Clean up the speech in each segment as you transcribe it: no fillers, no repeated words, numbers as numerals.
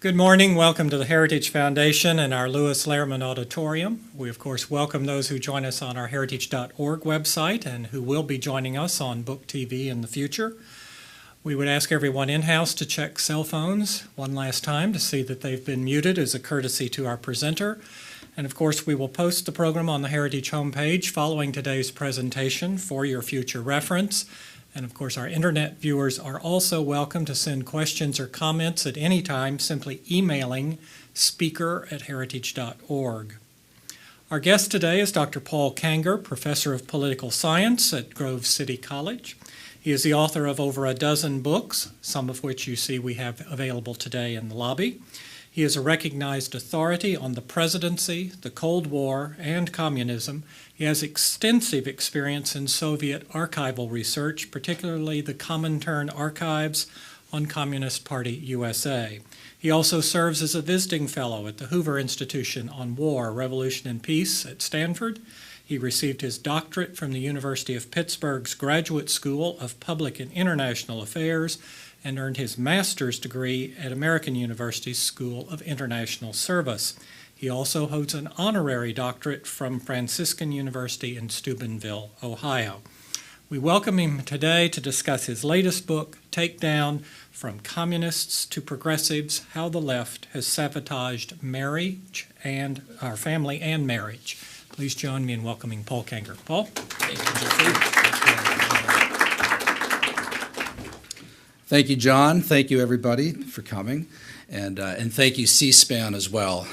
Good morning. Welcome to the Heritage Foundation and our Lewis Lehrman Auditorium. We, of course, welcome those who join us on our heritage.org website and who will be joining us on Book TV in the future. We would ask everyone in-house to check cell phones one last time to see that they've been muted as a courtesy to our presenter. And, of course, we will post the program on the Heritage homepage following today's presentation for your future reference. And, of course, our internet viewers are also welcome to send questions or comments at any time, simply emailing speaker@heritage.org. Our guest today is Dr. Paul Kanger, Professor of Political Science at Grove City College. He is the author of over a dozen books, some of which you see we have available today in the lobby. He is a recognized authority on the presidency, the Cold War, and communism. He has extensive experience in Soviet archival research, particularly the Comintern archives on Communist Party USA. He also serves as a visiting fellow at the Hoover Institution on War, Revolution, and Peace at Stanford. He received his doctorate from the University of Pittsburgh's Graduate School of Public and International Affairs and earned his master's degree at American University's School of International Service. He also holds an honorary doctorate from Franciscan University in Steubenville, Ohio. We welcome him today to discuss his latest book, Takedown From Communists to Progressives: How the Left Has Sabotaged Marriage and Our Family and Marriage. Please join me in welcoming Paul Kanger. Paul? Thank you, John. Thank you, everybody, for coming. And thank you, C-SPAN, as well.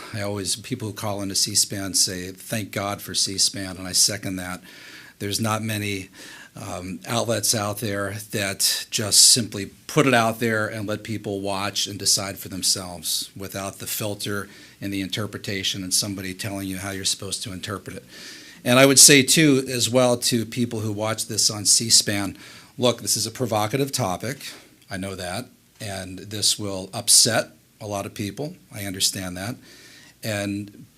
People who call into C-SPAN say, thank God for C-SPAN, and I second that. There's not many outlets out there that just simply put it out there and let people watch and decide for themselves without the filter and the interpretation and somebody telling you how you're supposed to interpret it. And I would say, too, as well, to people who watch this on C-SPAN, look, this is a provocative topic. I know that, and this will upset a lot of people. I understand that.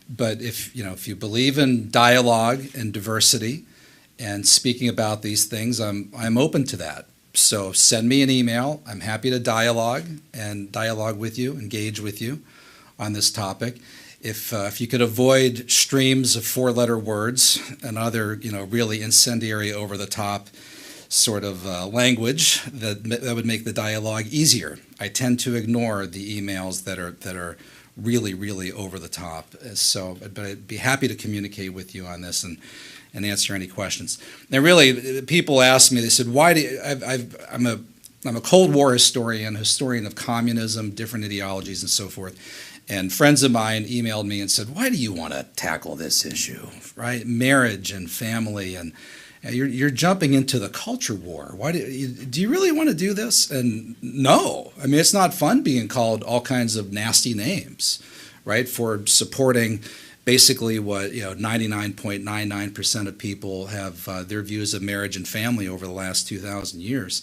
But if you believe in dialogue and diversity and speaking about these things, I'm open to that. So send me an email. I'm happy to dialogue with you, engage with you on this topic. If you could avoid streams of four-letter words and other really incendiary, over-the-top sort of language that would make the dialogue easier. I tend to ignore the emails that are really, really over the top. But I'd be happy to communicate with you on this and answer any questions. Now, really, people ask me. They said, "Why do you, I'm a Cold War historian of communism, different ideologies, and so forth." And friends of mine emailed me and said, "Why do you want to tackle this issue, right? Marriage and family and you're jumping into the culture war. Why do you really want to do this?" And no, I mean, it's not fun being called all kinds of nasty names, right, for supporting basically what 99.99% of people have their views of marriage and family over the last 2,000 years.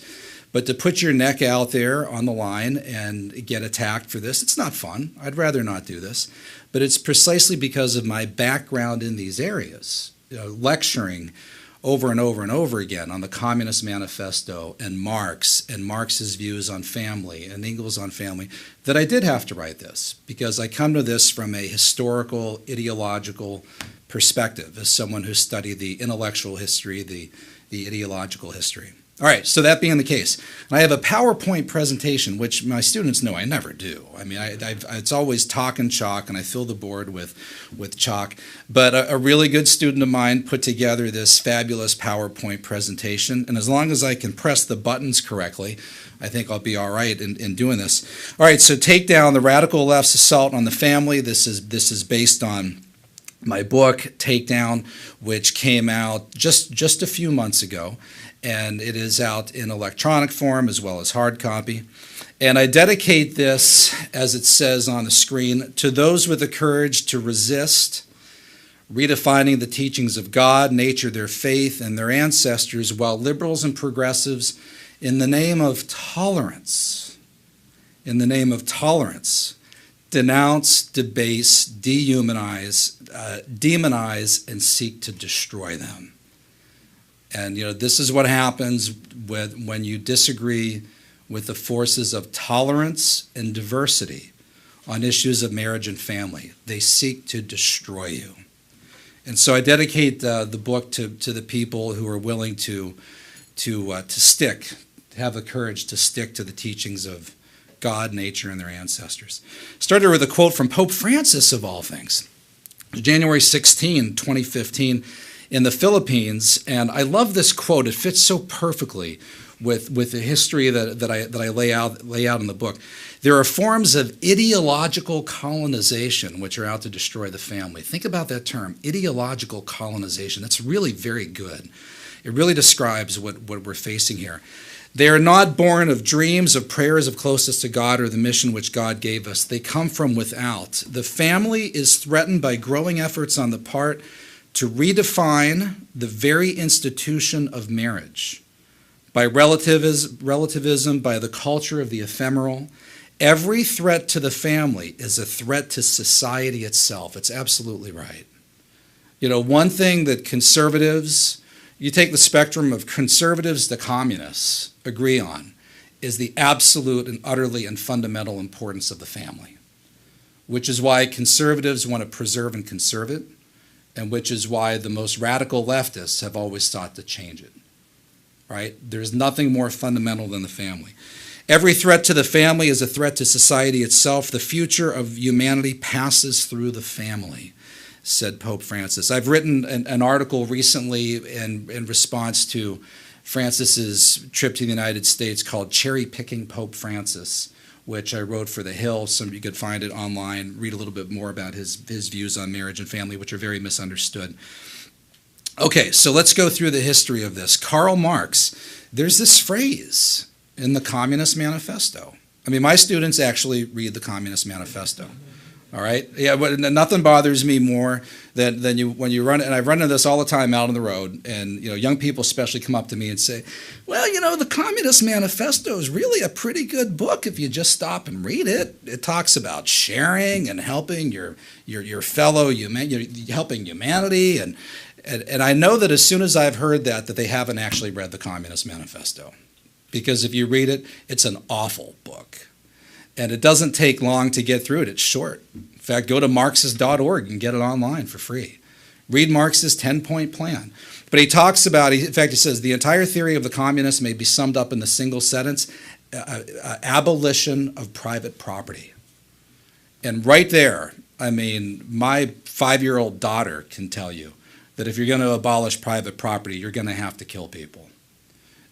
But to put your neck out there on the line and get attacked for this, it's not fun. I'd rather not do this. But it's precisely because of my background in these areas, lecturing over and over and over again on the Communist Manifesto and Marx's views on family and Engels on family, that I did have to write this, because I come to this from a historical, ideological perspective as someone who studied the intellectual history, the ideological history. All right, so that being the case, I have a PowerPoint presentation, which my students know I never do. I mean, it's always talk and chalk, and I fill the board with chalk. But a really good student of mine put together this fabulous PowerPoint presentation, and as long as I can press the buttons correctly, I think I'll be all right in doing this. All right, so take down the radical left's assault on the family. This is based on my book, Takedown, which came out just a few months ago. And it is out in electronic form as well as hard copy. And I dedicate this, as it says on the screen, to those with the courage to resist, redefining the teachings of God, nature, their faith, and their ancestors, while liberals and progressives, in the name of tolerance, denounce, debase, dehumanize, demonize, and seek to destroy them. And this is what happens when you disagree with the forces of tolerance and diversity on issues of marriage and family. They seek to destroy you. And so I dedicate the book to the people who are willing to have the courage to stick to the teachings of God, nature, and their ancestors. Started with a quote from Pope Francis, of all things. January 16, 2015, in the Philippines, and I love this quote. It fits so perfectly with the history that I lay out in the book. There are forms of ideological colonization which are out to destroy the family. Think about that term, ideological colonization. That's really very good. It really describes what we're facing here. They are not born of dreams, of prayers of closeness to God or the mission which God gave us. They come from without. The family is threatened by growing efforts on the part to redefine the very institution of marriage, by relativism, by the culture of the ephemeral. Every threat to the family is a threat to society itself. It's absolutely right. You know, one thing that conservatives, you take the spectrum of conservatives to communists, agree on, is the absolute and utterly and fundamental importance of the family, which is why conservatives want to preserve and conserve it, and which is why the most radical leftists have always sought to change it. Right? There's nothing more fundamental than the family. Every threat to the family is a threat to society itself. The future of humanity passes through the family, said Pope Francis. I've written an article recently in response to Francis's trip to the United States called Cherry Picking Pope Francis, which I wrote for The Hill. Some of you could find it online, read a little bit more about his views on marriage and family, which are very misunderstood. Okay, so let's go through the history of this. Karl Marx, there's this phrase in the Communist Manifesto. I mean, my students actually read the Communist Manifesto. All right? Yeah, but nothing bothers me more than when you run, and I run into this all the time out on the road, and young people especially come up to me and say, well, the Communist Manifesto is really a pretty good book if you just stop and read it. It talks about sharing and helping your fellow helping humanity, and I know that as soon as I've heard that they haven't actually read the Communist Manifesto. Because if you read it, it's an awful book. And it doesn't take long to get through it. It's short. In fact, go to Marxist.org and get it online for free. Read Marx's 10-point plan. But he talks about, in fact, he says, the entire theory of the communists may be summed up in the single sentence, abolition of private property. And right there, I mean, my 5-year-old daughter can tell you that if you're going to abolish private property, you're going to have to kill people.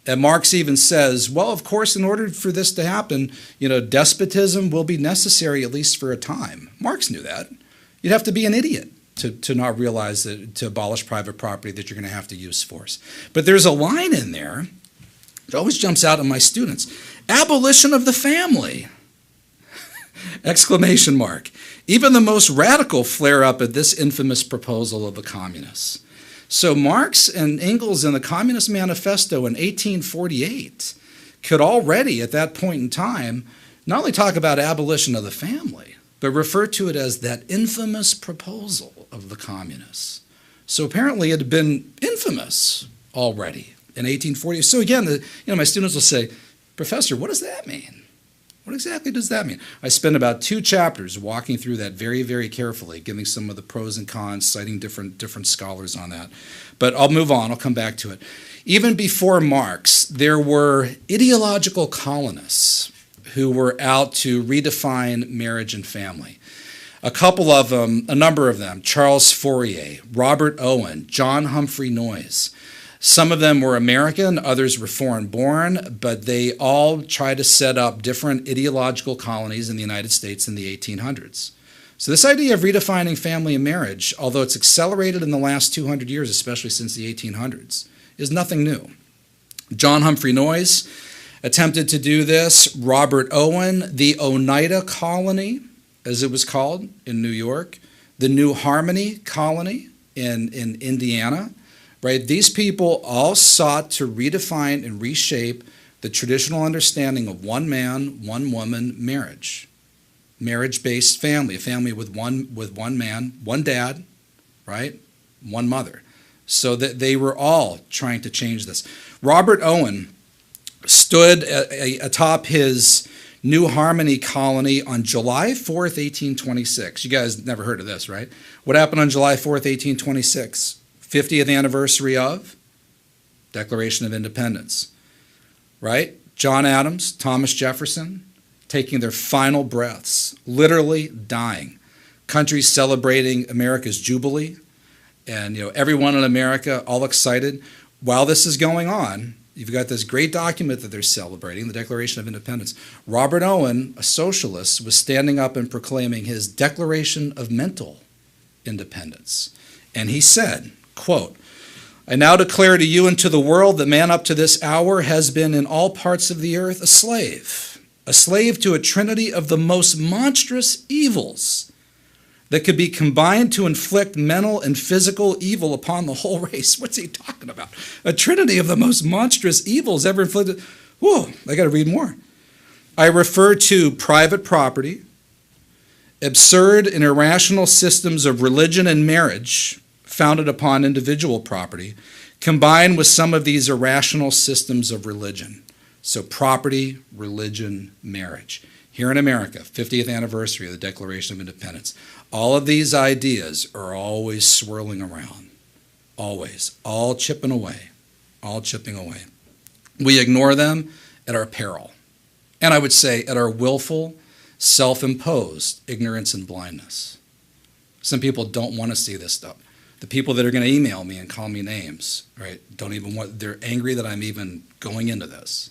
And Marx even says, well, of course, in order for this to happen, despotism will be necessary at least for a time. Marx knew that. You'd have to be an idiot to not realize that to abolish private property that you're going to have to use force. But there's a line in there that always jumps out at my students. Abolition of the family! Exclamation mark. Even the most radical flare up at this infamous proposal of the communists. So Marx and Engels in the Communist Manifesto in 1848 could already, at that point in time, not only talk about abolition of the family, but refer to it as that infamous proposal of the communists. So apparently it had been infamous already in 1840. So again, my students will say, Professor, what does that mean? What exactly does that mean? I spent about 2 chapters walking through that very, very carefully, giving some of the pros and cons, citing different scholars on that. But I'll move on. I'll come back to it. Even before Marx, there were ideological colonists who were out to redefine marriage and family. A number of them, Charles Fourier, Robert Owen, John Humphrey Noyes. Some of them were American, others were foreign-born, but they all tried to set up different ideological colonies in the United States in the 1800s. So this idea of redefining family and marriage, although it's accelerated in the last 200 years, especially since the 1800s, is nothing new. John Humphrey Noyes attempted to do this. Robert Owen, the Oneida Colony, as it was called, in New York, the New Harmony Colony in Indiana. Right? These people all sought to redefine and reshape the traditional understanding of one man, one woman marriage. Marriage-based family, a family with one man, one dad, right? One mother. So that they were all trying to change this. Robert Owen stood atop his New Harmony colony on July 4th, 1826. You guys never heard of this, right? What happened on July 4th, 1826? 50th anniversary of Declaration of Independence, right? John Adams, Thomas Jefferson, taking their final breaths, literally dying. Countries celebrating America's Jubilee, and everyone in America all excited. While this is going on, you've got this great document that they're celebrating, the Declaration of Independence. Robert Owen, a socialist, was standing up and proclaiming his Declaration of Mental Independence. And he said, quote, "I now declare to you and to the world that man up to this hour has been in all parts of the earth a slave to a trinity of the most monstrous evils that could be combined to inflict mental and physical evil upon the whole race." What's he talking about? A trinity of the most monstrous evils ever inflicted. Whoa, I got to read more. "I refer to private property, absurd and irrational systems of religion and marriage founded upon individual property, combined with some of these irrational systems of religion." So property, religion, marriage. Here in America, 50th anniversary of the Declaration of Independence. All of these ideas are always swirling around. Always. All chipping away. All chipping away. We ignore them at our peril. And I would say at our willful, self-imposed ignorance and blindness. Some people don't want to see this stuff. The people that are going to email me and call me names, right, they're angry that I'm even going into this.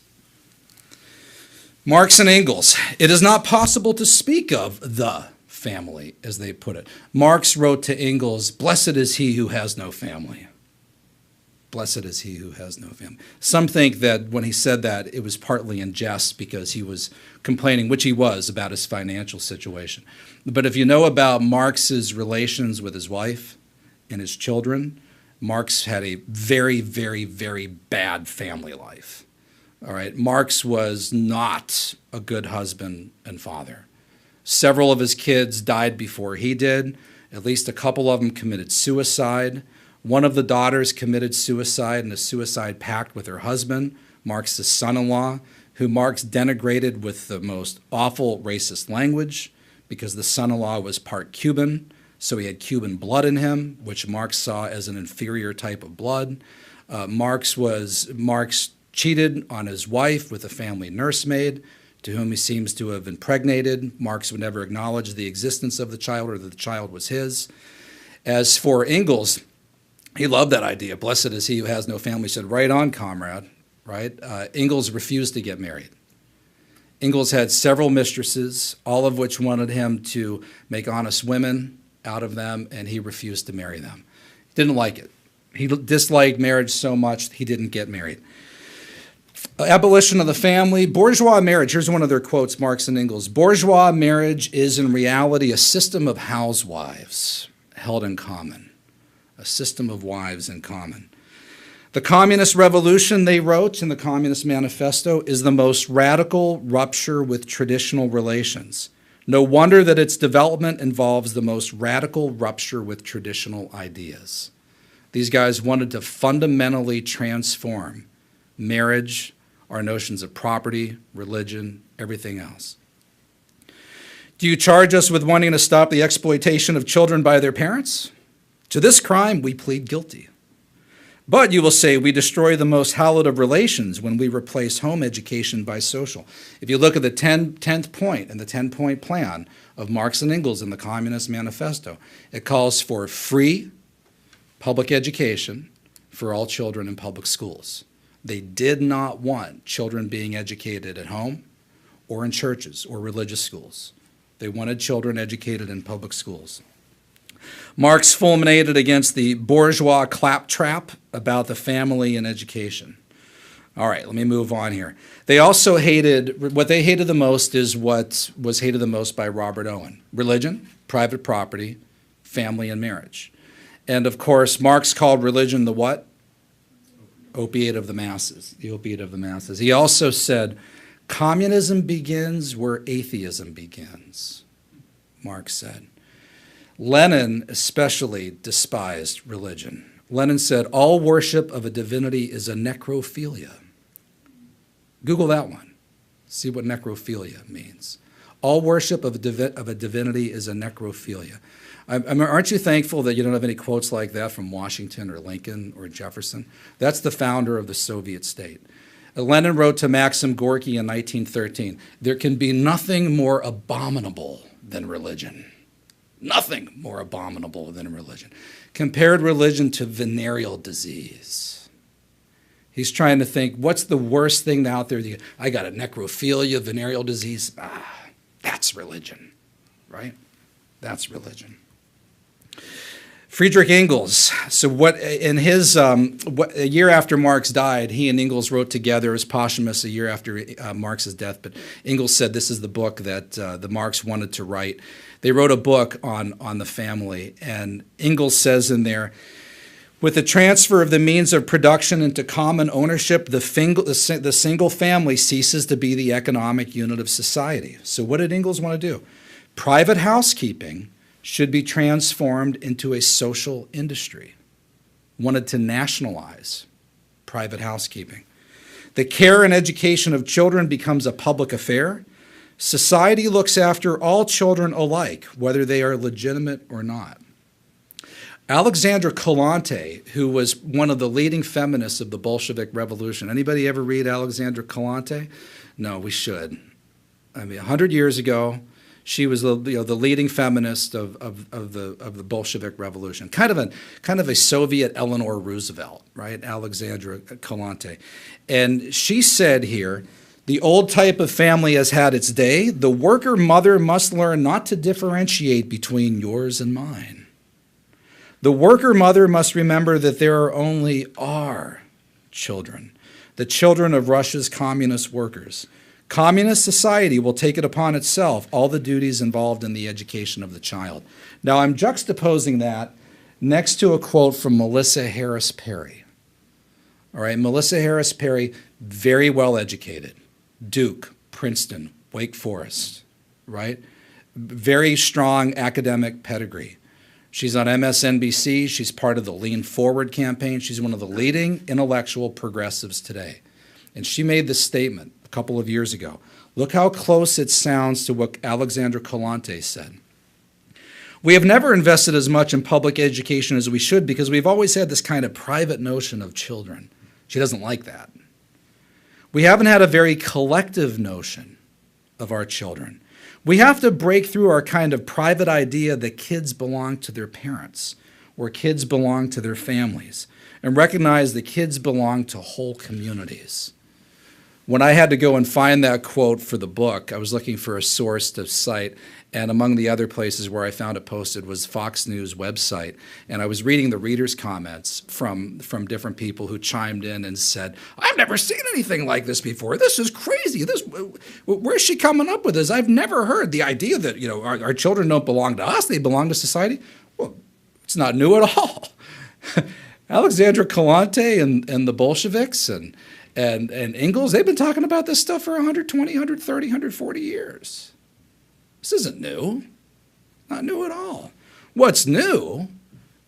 Marx and Engels. It is not possible to speak of the family, as they put it. Marx wrote to Engels, "Blessed is he who has no family." Blessed is he who has no family. Some think that when he said that, it was partly in jest because he was complaining, which he was, about his financial situation. But if you know about Marx's relations with his wife and his children, Marx had a very, very, very bad family life. All right, Marx was not a good husband and father. Several of his kids died before he did. At least a couple of them committed suicide. One of the daughters committed suicide in a suicide pact with her husband, Marx's son-in-law, who Marx denigrated with the most awful racist language because the son-in-law was part Cuban, so he had Cuban blood in him, which Marx saw as an inferior type of blood. Marx cheated on his wife with a family nursemaid to whom he seems to have impregnated. Marx would never acknowledge the existence of the child or that the child was his. As for Engels, he loved that idea. Blessed is he who has no family. He said, right on, comrade, right? Engels refused to get married. Engels had several mistresses, all of which wanted him to make honest women out of them, and he refused to marry them. He didn't like it. He disliked marriage so much he didn't get married. Abolition of the family, bourgeois marriage. Here's one of their quotes, Marx and Engels. "Bourgeois marriage is in reality a system of housewives held in common." A system of wives in common. "The communist revolution," they wrote in the Communist Manifesto, "is the most radical rupture with traditional relations. No wonder that its development involves the most radical rupture with traditional ideas." These guys wanted to fundamentally transform marriage, our notions of property, religion, everything else. "Do you charge us with wanting to stop the exploitation of children by their parents? To this crime we plead guilty. But you will say we destroy the most hallowed of relations when we replace home education by social." If you look at the 10th point and the 10-point plan of Marx and Engels in the Communist Manifesto, it calls for free public education for all children in public schools. They did not want children being educated at home or in churches or religious schools. They wanted children educated in public schools. Marx fulminated against the bourgeois claptrap about the family and education. All right, let me move on here. They also what they hated the most is what was hated the most by Robert Owen. Religion, private property, family, and marriage. And of course, Marx called religion the what? Opiate of the masses, the opiate of the masses. He also said, communism begins where atheism begins, Marx said. Lenin especially despised religion. Lenin said, all worship of a divinity is a necrophilia. Google that one. See what necrophilia means. All worship of a divinity is a necrophilia. I mean, aren't you thankful that you don't have any quotes like that from Washington or Lincoln or Jefferson? That's the founder of the Soviet state. Lenin wrote to Maxim Gorky in 1913, "There can be nothing more abominable than religion." Nothing more abominable than religion. Compared religion to venereal disease. He's trying to think, what's the worst thing out there? I got a necrophilia, venereal disease. That's religion, right? That's religion. Friedrich Engels. So what in his a year after Marx died, he and Engels wrote together. It was posthumous a year after Marx's death. But Engels said this is the book that the Marx wanted to write. They wrote a book on the family, and Engels says in there, with the transfer of the means of production into common ownership, the single family ceases to be the economic unit of society. So what did Engels want to do? Private housekeeping should be transformed into a social industry. Wanted to nationalize private housekeeping. The care and education of children becomes a public affair. Society looks after all children alike, whether they are legitimate or not. Alexandra Kolontai, who was one of the leading feminists of the Bolshevik Revolution. Anybody ever read Alexandra Kolontai? No, we should. I mean, 100 years ago, she was the leading feminist of the Bolshevik Revolution, kind of a Soviet Eleanor Roosevelt, right? Alexandra Kolontai, and she said here, the old type of family has had its day. The worker mother must learn not to differentiate between yours and mine. The worker mother must remember that there are only our children, the children of Russia's communist workers. Communist society will take it upon itself all the duties involved in the education of the child. Now, I'm juxtaposing that next to a quote from Melissa Harris Perry. All right, Melissa Harris Perry, very well educated. Duke, Princeton, Wake Forest, right? Very strong academic pedigree. She's on MSNBC. She's part of the Lean Forward campaign. She's one of the leading intellectual progressives today. And she made this statement a couple of years ago. Look how close it sounds to what Alexandra Kolontai said. We have never invested as much in public education as we should because we've always had this kind of private notion of children. She doesn't like that. We haven't had a very collective notion of our children. We have to break through our kind of private idea that kids belong to their parents or kids belong to their families and recognize that kids belong to whole communities. When I had to go and find that quote for the book, I was looking for a source to cite, and among the other places where I found it posted was Fox News website. And I was reading the readers' comments from different people who chimed in and said, I've never seen anything like this before. This is crazy. Where's she coming up with this? I've never heard the idea that our children don't belong to us, they belong to society. Well, it's not new at all. Alexandra Kolontai and the Bolsheviks and Engels, they've been talking about this stuff for 120, 130, 140 years. This isn't new. Not new at all. What's new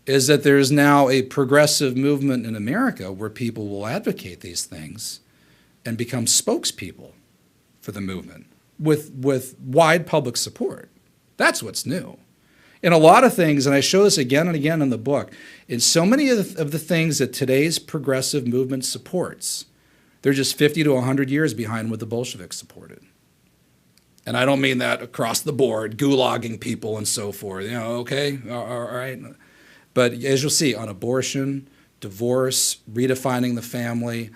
is that there's now a progressive movement in America where people will advocate these things and become spokespeople for the movement with wide public support. That's what's new. In a lot of things, and I show this again and again in the book, in so many of the things that today's progressive movement supports, they're just 50 to 100 years behind what the Bolsheviks supported. And I don't mean that across the board, gulagging people and so forth. Okay, all right. But as you'll see, on abortion, divorce, redefining the family,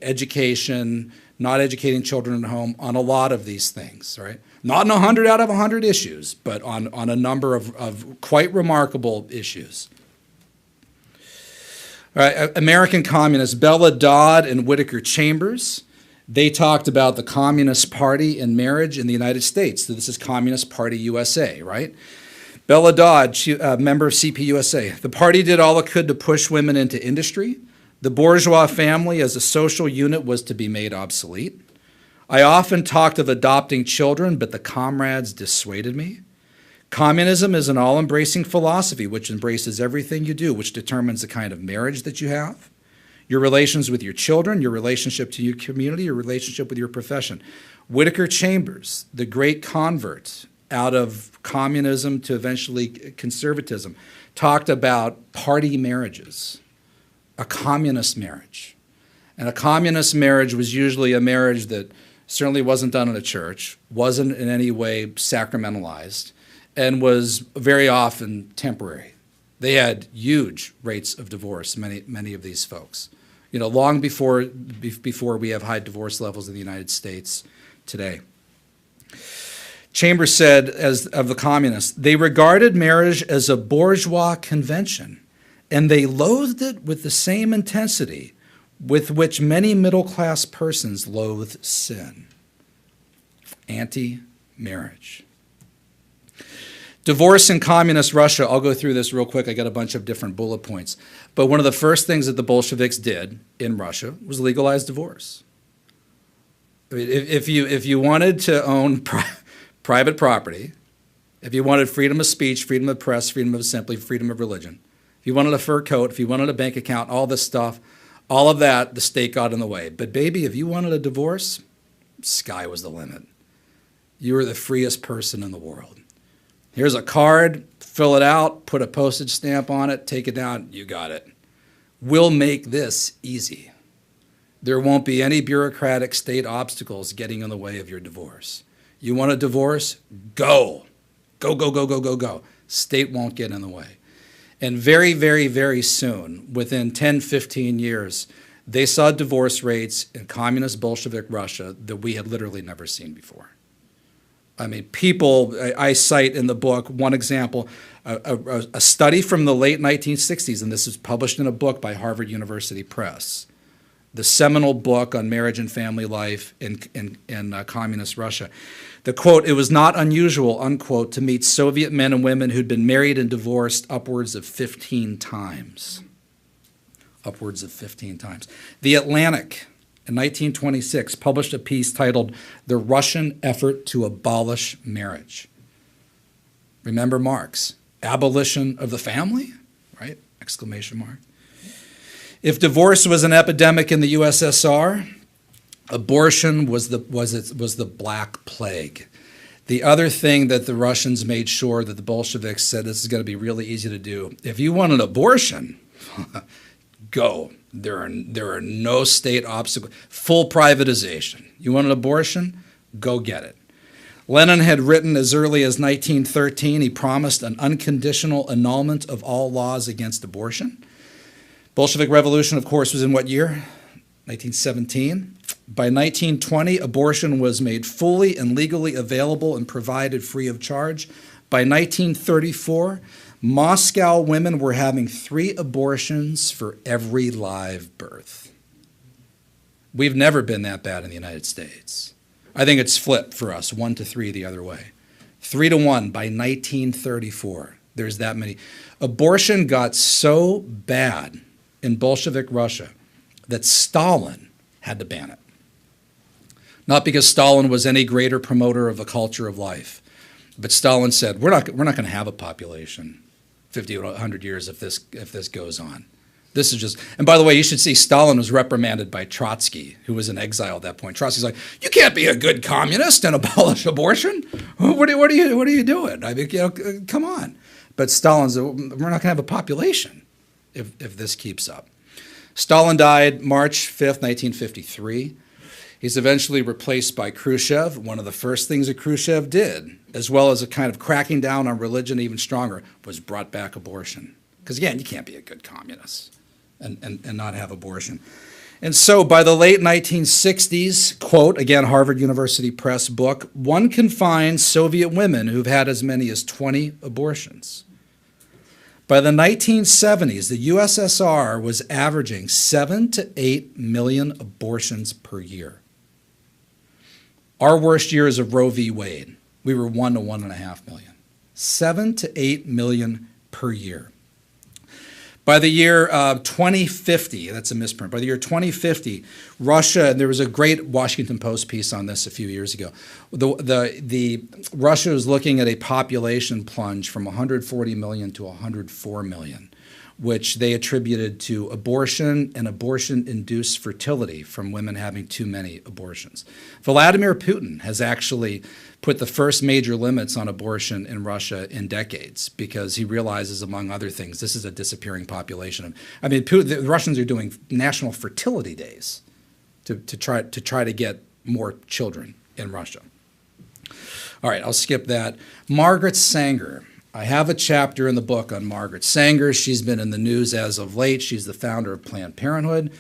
education, not educating children at home, on a lot of these things, right? Not in 100 out of 100 issues, but on a number of quite remarkable issues. All right, American communists, Bella Dodd and Whittaker Chambers, they talked about the Communist Party and marriage in the United States. So this is Communist Party USA, right? Bella Dodd, member of CPUSA. The party did all it could to push women into industry. The bourgeois family as a social unit was to be made obsolete. I often talked of adopting children, but the comrades dissuaded me. Communism is an all-embracing philosophy which embraces everything you do, which determines the kind of marriage that you have, your relations with your children, your relationship to your community, your relationship with your profession. Whittaker Chambers, the great convert out of communism to eventually conservatism, talked about party marriages, a communist marriage. And a communist marriage was usually a marriage that certainly wasn't done in a church, wasn't in any way sacramentalized, and was very often temporary. They had huge rates of divorce, many of these folks. Long before we have high divorce levels in the United States today. Chambers said, as of the communists, they regarded marriage as a bourgeois convention, and they loathed it with the same intensity with which many middle-class persons loathe sin. Anti-marriage. Divorce in communist Russia, I'll go through this real quick. I got a bunch of different bullet points. But one of the first things that the Bolsheviks did in Russia was legalize divorce. I mean, if you wanted to own private property, if you wanted freedom of speech, freedom of press, freedom of assembly, freedom of religion, if you wanted a fur coat, if you wanted a bank account, all this stuff, all of that, the state got in the way. But baby, if you wanted a divorce, sky was the limit. You were the freest person in the world. Here's a card, fill it out, put a postage stamp on it, take it down, you got it. We'll make this easy. There won't be any bureaucratic state obstacles getting in the way of your divorce. You want a divorce? Go. Go, go, go, go, go, go. State won't get in the way. And very, very, very soon, within 10, 15 years, they saw divorce rates in communist Bolshevik Russia that we had literally never seen before. I mean, people, I cite in the book one example, a study from the late 1960s, and this is published in a book by Harvard University Press, the seminal book on marriage and family life in communist Russia. The quote, "It was not unusual," unquote, to meet Soviet men and women who'd been married and divorced upwards of 15 times. Upwards of 15 times. The Atlantic, in 1926, published a piece titled "The Russian Effort to Abolish Marriage." Remember Marx, abolition of the family, right? Exclamation mark. If divorce was an epidemic in the USSR, abortion was the Black Plague. The other thing that the Russians made sure that the Bolsheviks said, this is going to be really easy to do. If you want an abortion, go. There are no state obstacles. Full privatization. You want an abortion? Go get it. Lenin had written as early as 1913, he promised an unconditional annulment of all laws against abortion. Bolshevik Revolution, of course, was in what year? 1917. By 1920, abortion was made fully and legally available and provided free of charge. By 1934, Moscow women were having 3 abortions for every live birth. We've never been that bad in the United States. I think it's flipped for us, 1 to 3 the other way. 3 to 1 by 1934. There's that many. Abortion got so bad in Bolshevik Russia that Stalin had to ban it. Not because Stalin was any greater promoter of the culture of life, but Stalin said, we're not going to have a population 50 or 100 years if this goes on. This is just, and by the way, you should see Stalin was reprimanded by Trotsky, who was in exile at that point. Trotsky's like, you can't be a good communist and abolish abortion. What are you doing? I mean, come on. But Stalin said, we're not going to have a population if this keeps up. Stalin died March 5th, 1953. He's eventually replaced by Khrushchev. One of the first things that Khrushchev did, as well as a kind of cracking down on religion even stronger, was brought back abortion. Because again, you can't be a good communist and not have abortion. And so by the late 1960s, quote, again, Harvard University Press book, one can find Soviet women who've had as many as 20 abortions. By the 1970s, the USSR was averaging 7 to 8 million abortions per year. Our worst years of Roe v. Wade, we were 1 to 1.5 million. 7 to 8 million per year. By the year 2050, that's a misprint, by the year 2050, Russia, and there was a great Washington Post piece on this a few years ago, Russia was looking at a population plunge from 140 million to 104 million, which they attributed to abortion and abortion-induced fertility from women having too many abortions. Vladimir Putin has actually put the first major limits on abortion in Russia in decades because he realizes, among other things, this is a disappearing population. I mean, the Russians are doing national fertility days to try to get more children in Russia. All right, I'll skip that. Margaret Sanger. I have a chapter in the book on Margaret Sanger. She's been in the news as of late. She's the founder of Planned Parenthood,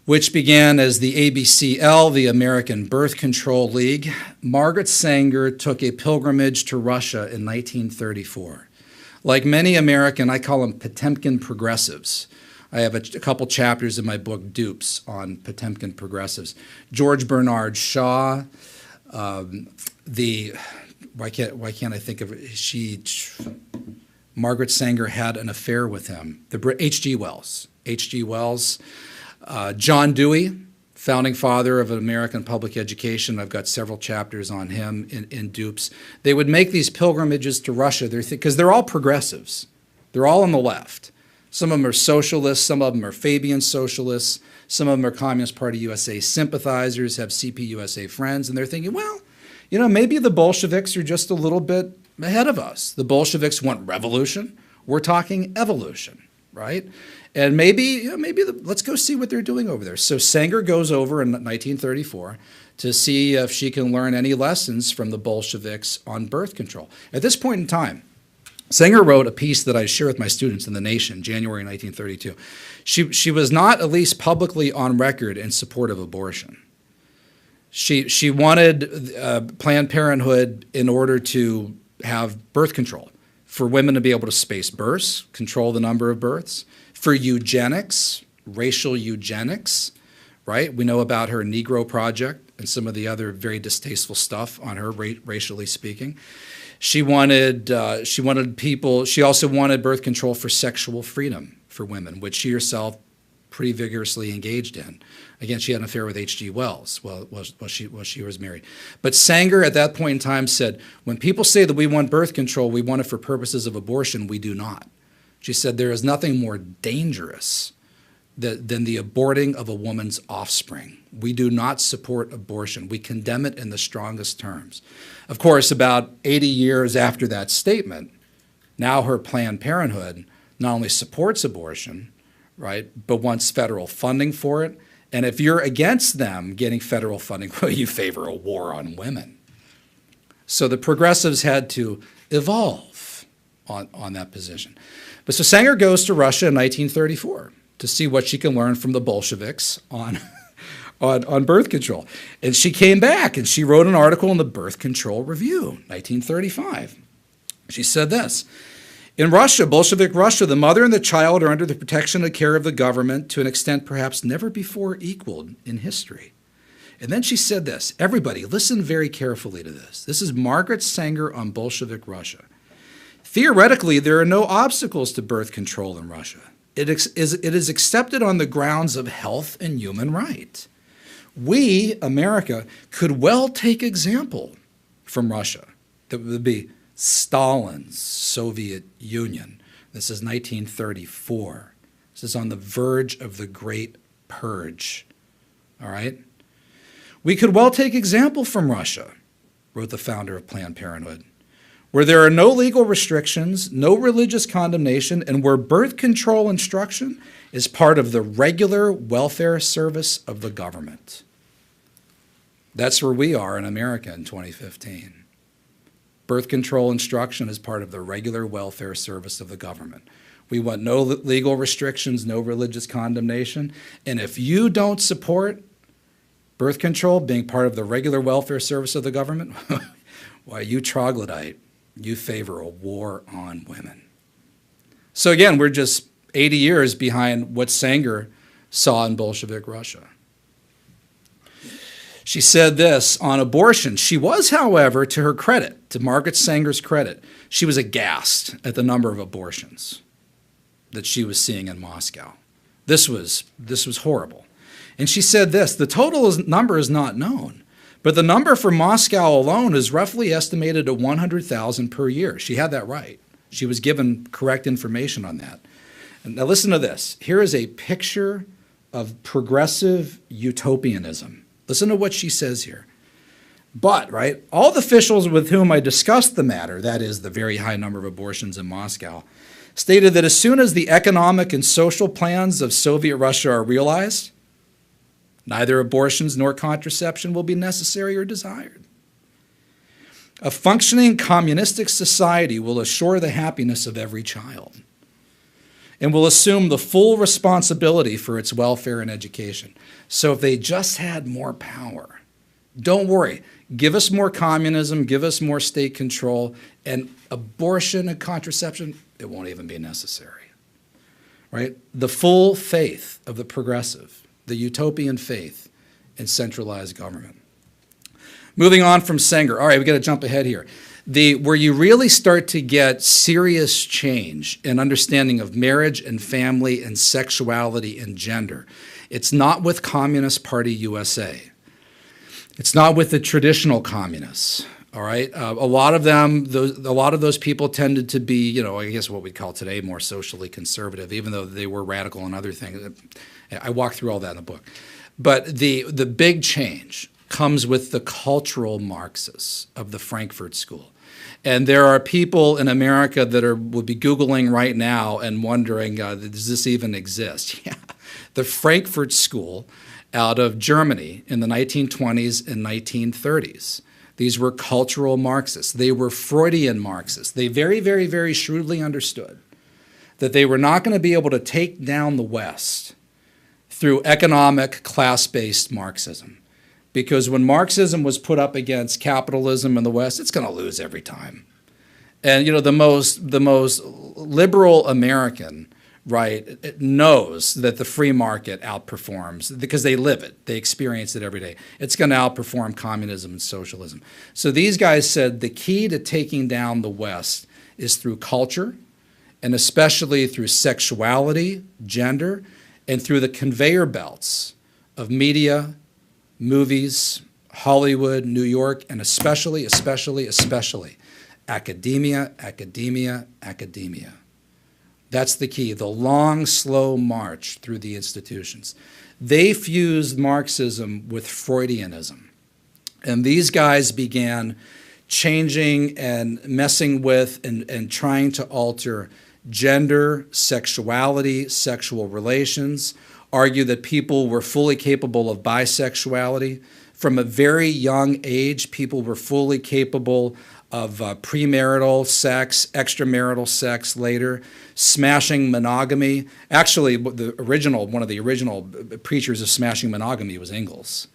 which began as the ABCL, the American Birth Control League. Margaret Sanger took a pilgrimage to Russia in 1934. Like many American, I call them Potemkin progressives. I have a couple chapters in my book, Dupes, on Potemkin progressives. George Bernard Shaw, why can't I think of it? Margaret Sanger had an affair with him. H.G. Wells. H.G. Wells. John Dewey, founding father of American public education. I've got several chapters on him in Dupes. They would make these pilgrimages to Russia because they're all progressives. They're all on the left. Some of them are socialists. Some of them are Fabian socialists. Some of them are Communist Party USA sympathizers, have CPUSA friends, and they're thinking, well, you know, maybe the Bolsheviks are just a little bit ahead of us. The Bolsheviks want revolution. We're talking evolution, right? And maybe let's go see what they're doing over there. So Sanger goes over in 1934 to see if she can learn any lessons from the Bolsheviks on birth control. At this point in time, Sanger wrote a piece that I share with my students in The Nation, January 1932. She was not, at least publicly on record, in support of abortion. She wanted Planned Parenthood in order to have birth control, for women to be able to space births, control the number of births, for eugenics, racial eugenics, right? We know about her Negro Project and some of the other very distasteful stuff on her, racially speaking. She also wanted birth control for sexual freedom for women, which she herself pretty vigorously engaged in. Again, she had an affair with H.G. Wells while she was married. But Sanger at that point in time said, when people say that we want birth control, we want it for purposes of abortion, we do not. She said there is nothing more dangerous than the aborting of a woman's offspring. We do not support abortion. We condemn it in the strongest terms. Of course, about 80 years after that statement, now her Planned Parenthood not only supports abortion, right, but wants federal funding for it. And if you're against them getting federal funding, well, you favor a war on women. So the progressives had to evolve on that position. But so Sanger goes to Russia in 1934 to see what she can learn from the Bolsheviks on birth control. And she came back and she wrote an article in the Birth Control Review, 1935. She said this: in Russia, Bolshevik Russia, the mother and the child are under the protection and care of the government to an extent perhaps never before equaled in history. And then she said this. Everybody, listen very carefully to this. This is Margaret Sanger on Bolshevik Russia. Theoretically, there are no obstacles to birth control in Russia. It is accepted on the grounds of health and human right. We, America, could well take example from Russia. That would be Stalin's Soviet Union. This is 1934. This is on the verge of the Great Purge. All right? We could well take example from Russia, wrote the founder of Planned Parenthood, where there are no legal restrictions, no religious condemnation, and where birth control instruction is part of the regular welfare service of the government. That's where we are in America in 2015. Birth control instruction is part of the regular welfare service of the government. We want no legal restrictions, no religious condemnation. And if you don't support birth control being part of the regular welfare service of the government, why, you troglodyte, you favor a war on women. So again, we're just 80 years behind what Sanger saw in Bolshevik Russia. She said this on abortion. She was, however, to her credit, to Margaret Sanger's credit, she was aghast at the number of abortions that she was seeing in Moscow. This was horrible. And she said this: the total number is not known, but the number for Moscow alone is roughly estimated at 100,000 per year. She had that right. She was given correct information on that. Now listen to this. Here is a picture of progressive utopianism. Listen to what she says here. But, right, all the officials with whom I discussed the matter, that is, the very high number of abortions in Moscow, stated that as soon as the economic and social plans of Soviet Russia are realized, neither abortions nor contraception will be necessary or desired. A functioning communistic society will assure the happiness of every child and will assume the full responsibility for its welfare and education. So if they just had more power, don't worry. Give us more communism, give us more state control, and abortion and contraception, it won't even be necessary. Right? The full faith of the progressive, the utopian faith in centralized government. Moving on from Sanger. All right, we got to jump ahead here. Where you really start to get serious change in understanding of marriage and family and sexuality and gender, it's not with Communist Party USA. It's not with the traditional communists. All right, a lot of those people tended to be, I guess what we call today more socially conservative, even though they were radical in other things. I walk through all that in the book. But the big change comes with the cultural Marxists of the Frankfurt School. And there are people in America that would be Googling right now and wondering, does this even exist? Yeah, the Frankfurt School out of Germany in the 1920s and 1930s. These were cultural Marxists. They were Freudian Marxists. They very, very, very shrewdly understood that they were not going to be able to take down the West through economic, class-based Marxism. Because when Marxism was put up against capitalism in the West, it's going to lose every time. And the most liberal American, right, it knows that the free market outperforms because they live it. They experience it every day. It's going to outperform communism and socialism. So these guys said the key to taking down the West is through culture, and especially through sexuality, gender, and through the conveyor belts of media, movies, Hollywood, New York, and especially academia, academia, academia. That's the key, the long, slow march through the institutions. They fused Marxism with Freudianism. And these guys began changing and messing with and trying to alter gender, sexuality, sexual relations, argue that people were fully capable of bisexuality. From a very young age, people were fully capable of premarital sex, extramarital sex later, smashing monogamy. Actually, one of the original preachers of smashing monogamy was Engels,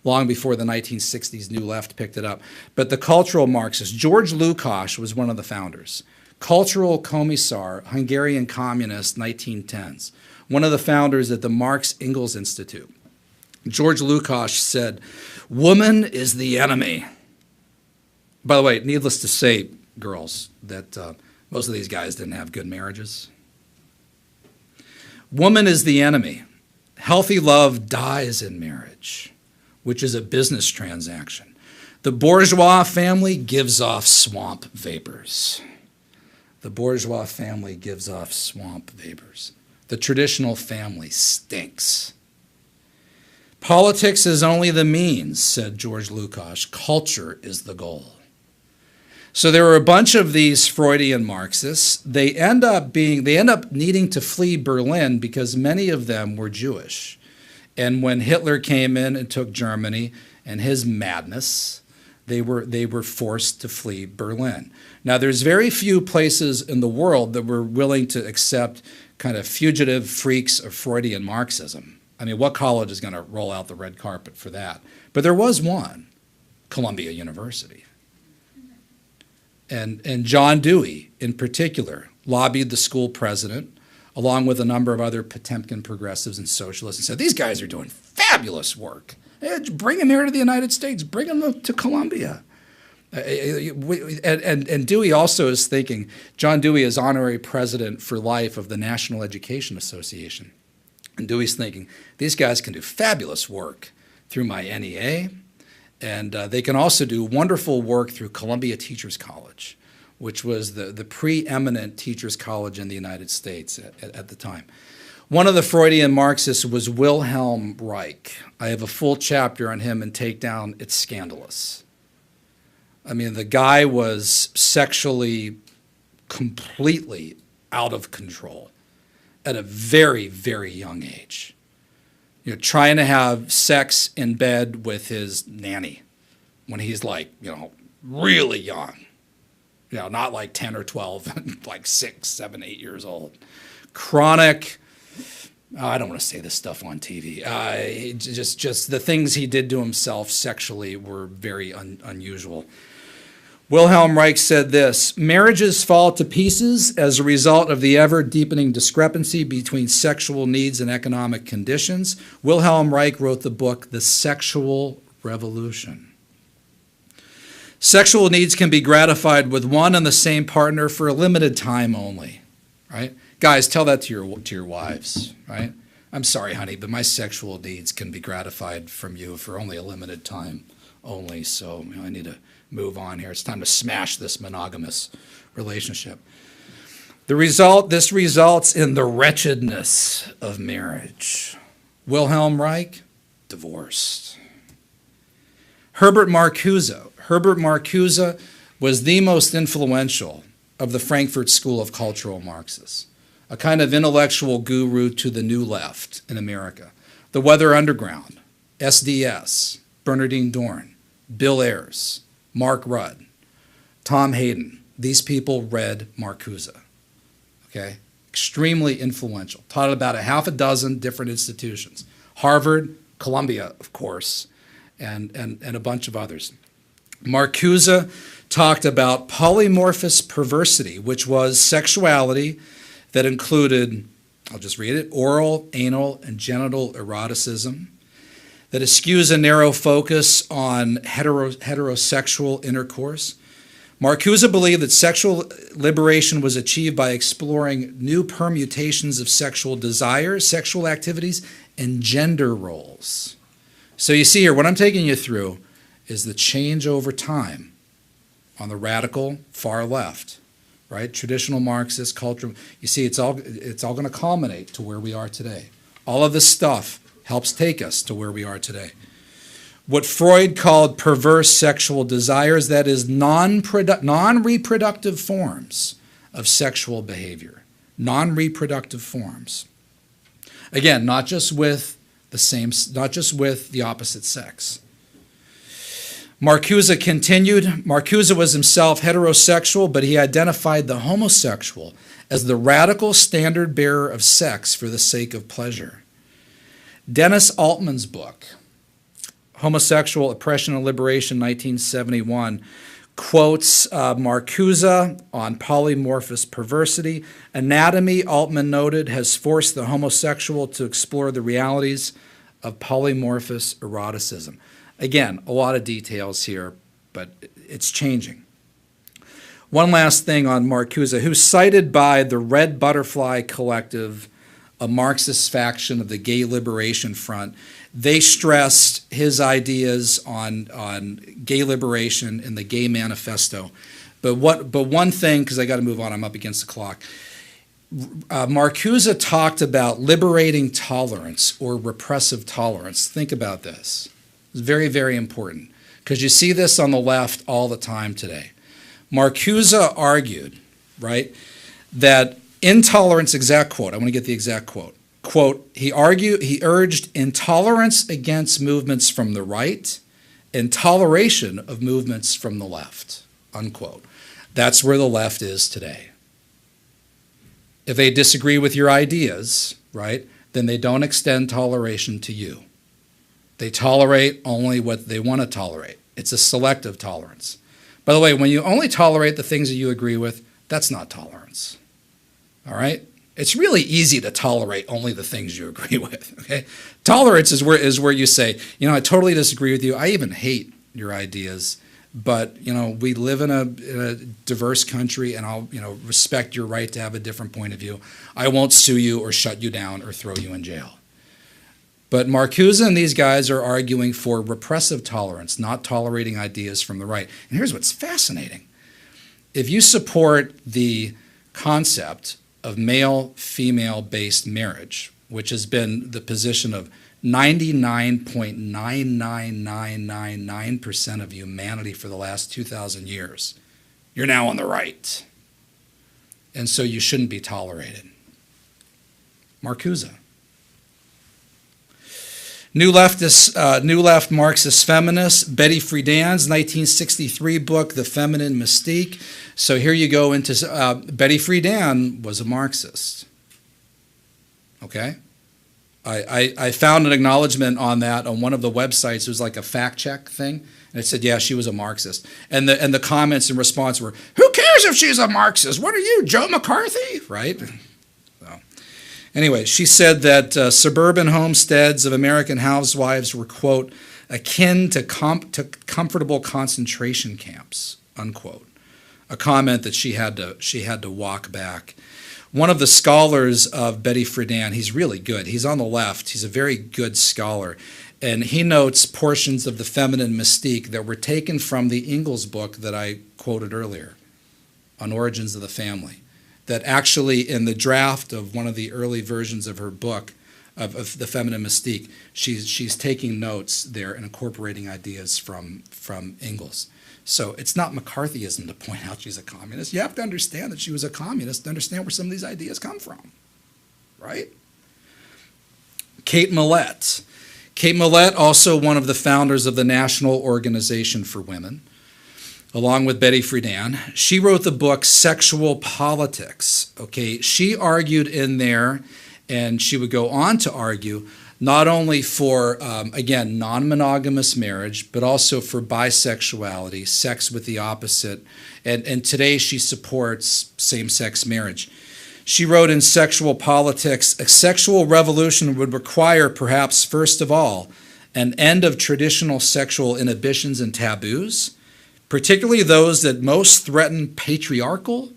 long before the 1960s New Left picked it up. But the cultural Marxists, George Lukács was one of the founders. Cultural Commissar, Hungarian communist, 1910s. One of the founders at the Marx-Engels Institute. George Lukács said, "Woman is the enemy." By the way, needless to say, girls, that most of these guys didn't have good marriages. Woman is the enemy. Healthy love dies in marriage, which is a business transaction. The bourgeois family gives off swamp vapors. The bourgeois family gives off swamp vapors. The traditional family stinks. Politics is only the means, said George Lukács. Culture is the goal. So there were a bunch of these Freudian Marxists. They end up needing to flee Berlin because many of them were Jewish. And when Hitler came in and took Germany and his madness, they were forced to flee Berlin. Now, there's very few places in the world that were willing to accept kind of fugitive freaks of Freudian Marxism. I mean, what college is going to roll out the red carpet for that? But there was one, Columbia University. And John Dewey, in particular, lobbied the school president, along with a number of other Potemkin progressives and socialists, and said, these guys are doing fabulous work. Bring them here to the United States. Bring them to Columbia. And Dewey also is thinking, John Dewey is honorary president for life of the National Education Association. And Dewey's thinking, these guys can do fabulous work through my NEA, and they can also do wonderful work through Columbia Teachers College. which was the preeminent teachers' college in the United States at the time. One of the Freudian Marxists was Wilhelm Reich. I have a full chapter on him in Takedown. It's scandalous. I mean, the guy was sexually completely out of control at a very, very young age. You know, trying to have sex in bed with his nanny when he's like, you know, really young. You know, not like 10 or 12, like 6, 7, 8 years old. Chronic, I don't want to say this stuff on TV. Just the things he did to himself sexually were very unusual. Wilhelm Reich said this: marriages fall to pieces as a result of the ever-deepening discrepancy between sexual needs and economic conditions. Wilhelm Reich wrote the book, The Sexual Revolution. Sexual needs can be gratified with one and the same partner for a limited time only, right? Guys, tell that to your wives, right? I'm sorry, honey, but my sexual needs can be gratified from you for only a limited time only, so you know, I need to move on here. It's time to smash this monogamous relationship. This results in the wretchedness of marriage. Wilhelm Reich, divorced. Herbert Marcuse was the most influential of the Frankfurt School of Cultural Marxists, a kind of intellectual guru to the New Left in America. The Weather Underground, SDS, Bernardine Dohrn, Bill Ayers, Mark Rudd, Tom Hayden. These people read Marcuse. Okay? Extremely influential. Taught at about a half a dozen different institutions. Harvard, Columbia, of course, and a bunch of others. Marcuse talked about polymorphous perversity, which was sexuality that included, I'll just read it, oral, anal, and genital eroticism, that eschews a narrow focus on heterosexual intercourse. Marcuse believed that sexual liberation was achieved by exploring new permutations of sexual desires, sexual activities, and gender roles. So you see here, what I'm taking you through is the change over time on the radical far left, right? Traditional Marxist culture. You see, it's all going to culminate to where we are today. All of this stuff helps take us to where we are today. What Freud called perverse sexual desires, that is non-reproductive forms of sexual behavior. Non-reproductive forms. Again, not just with the opposite sex. Marcuse continued. Marcuse was himself heterosexual, but he identified the homosexual as the radical standard bearer of sex for the sake of pleasure. Dennis Altman's book, Homosexual Oppression and Liberation, 1971, quotes Marcuse on polymorphous perversity. Anatomy, Altman noted, has forced the homosexual to explore the realities of polymorphous eroticism. Again, a lot of details here, but it's changing. One last thing on Marcuse, who's cited by the Red Butterfly Collective, a Marxist faction of the Gay Liberation Front. They stressed his ideas on gay liberation in the Gay Manifesto. But one thing, because I got to move on, I'm up against the clock. Marcuse talked about liberating tolerance or repressive tolerance. Think about this. It's very, very important, because you see this on the left all the time today. Marcuse argued, right, that intolerance, exact quote, I want to get the exact quote. Quote, he urged intolerance against movements from the right and toleration of movements from the left, unquote. That's where the left is today. If they disagree with your ideas, right, then they don't extend toleration to you. They tolerate only what they want to tolerate. It's a selective tolerance. By the way, when you only tolerate the things that you agree with, that's not tolerance. All right? It's really easy to tolerate only the things you agree with. Okay? Tolerance is where you say, you know, I totally disagree with you. I even hate your ideas, but you know, we live in a diverse country, and I'll respect your right to have a different point of view. I won't sue you or shut you down or throw you in jail. But Marcuse and these guys are arguing for repressive tolerance, not tolerating ideas from the right. And here's what's fascinating. if you support the concept of male-female-based marriage, which has been the position of 99.99999% of humanity for the last 2,000 years, you're now on the right. And so you shouldn't be tolerated. Marcuse. New Left Marxist Feminist, Betty Friedan's 1963 book, The Feminine Mystique. So here you go into, Betty Friedan was a Marxist. Okay? I found an acknowledgement on that on one of the websites. It was like a fact check thing. And it said, yeah, she was a Marxist. And the comments in response were, who cares if she's a Marxist? What are you, Joe McCarthy? Right? So, anyway, she said that suburban homesteads of American housewives were, quote, akin to comfortable concentration camps, unquote. A comment that she had to walk back. One of the scholars of Betty Friedan, he's really good. He's on the left. He's a very good scholar. And he notes portions of The Feminine Mystique that were taken from the Ingalls book that I quoted earlier on Origins of the Family. That actually in the draft of one of the early versions of her book, of The Feminine Mystique, she's taking notes there and incorporating ideas from Ingalls. So it's not McCarthyism to point out she's a communist. You have to understand that she was a communist to understand where some of these ideas come from, right? Kate Millett. Kate Millett, also one of the founders of the National Organization for Women, along with Betty Friedan. She wrote the book Sexual Politics. Okay, she argued in there, and she would go on to argue, not only for, again, non-monogamous marriage, but also for bisexuality, sex with the opposite. And today she supports same-sex marriage. She wrote in Sexual Politics, a sexual revolution would require, perhaps first of all, an end of traditional sexual inhibitions and taboos, particularly those that most threaten patriarchal,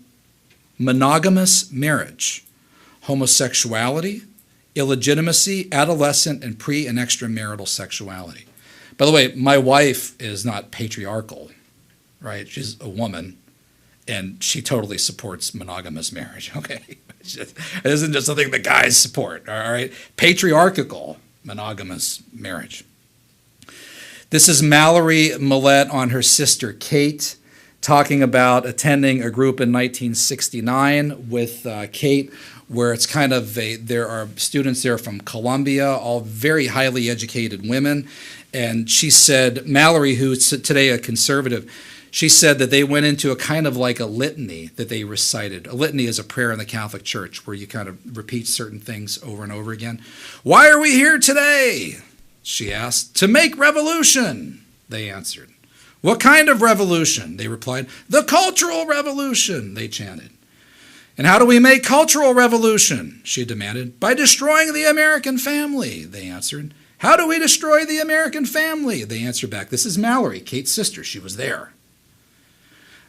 monogamous marriage, homosexuality, illegitimacy, adolescent, and pre- and extramarital sexuality. By the way, my wife is not patriarchal, right? She's a woman, and she totally supports monogamous marriage, okay? It isn't just something that guys support, all right? Patriarchal monogamous marriage. This is Mallory Millett on her sister Kate, talking about attending a group in 1969 with Kate, where it's kind of there are students there from Columbia, all very highly educated women. And she said, Mallory, who's today a conservative, she said that they went into a kind of like a litany that they recited. A litany is a prayer in the Catholic Church where you kind of repeat certain things over and over again. Why are we here today? She asked. To make revolution, they answered. What kind of revolution? They replied. The cultural revolution, they chanted. And how do we make cultural revolution? She demanded. By destroying the American family, they answered. How do we destroy the American family? They answered back. This is Mallory, Kate's sister. She was there.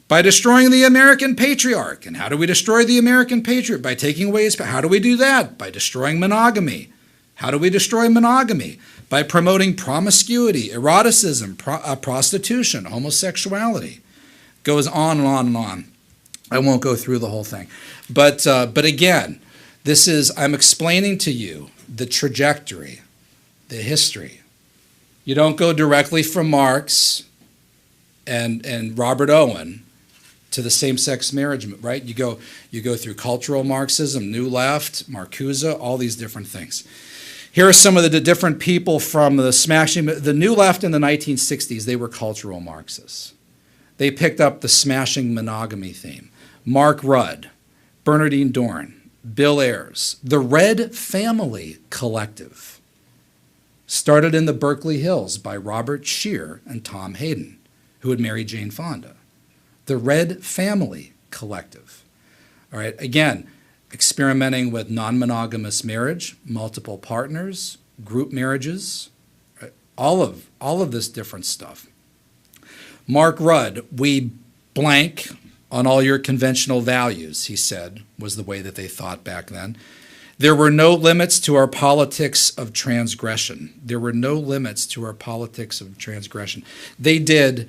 By destroying the American patriarch. And how do we destroy the American patriarch? By taking away his power. How do we do that? By destroying monogamy. How do we destroy monogamy? By promoting promiscuity, eroticism, prostitution, homosexuality. Goes on and on and on. I won't go through the whole thing. But again, I'm explaining to you the trajectory, the history. You don't go directly from Marx and Robert Owen to the same-sex marriage, right? You go through cultural Marxism, New Left, Marcuse, all these different things. Here are some of the different people from the New Left in the 1960s. They were cultural Marxists. They picked up the smashing monogamy theme. Mark Rudd, Bernardine Dorn, Bill Ayers, the Red Family Collective, started in the Berkeley Hills by Robert Scheer and Tom Hayden, who had married Jane Fonda. The Red Family Collective. All right, again, experimenting with non-monogamous marriage, multiple partners, group marriages, right? all of this different stuff. Mark Rudd, we blank on all your conventional values, he said, was the way that they thought back then. There were no limits to our politics of transgression. There were no limits to our politics of transgression. They did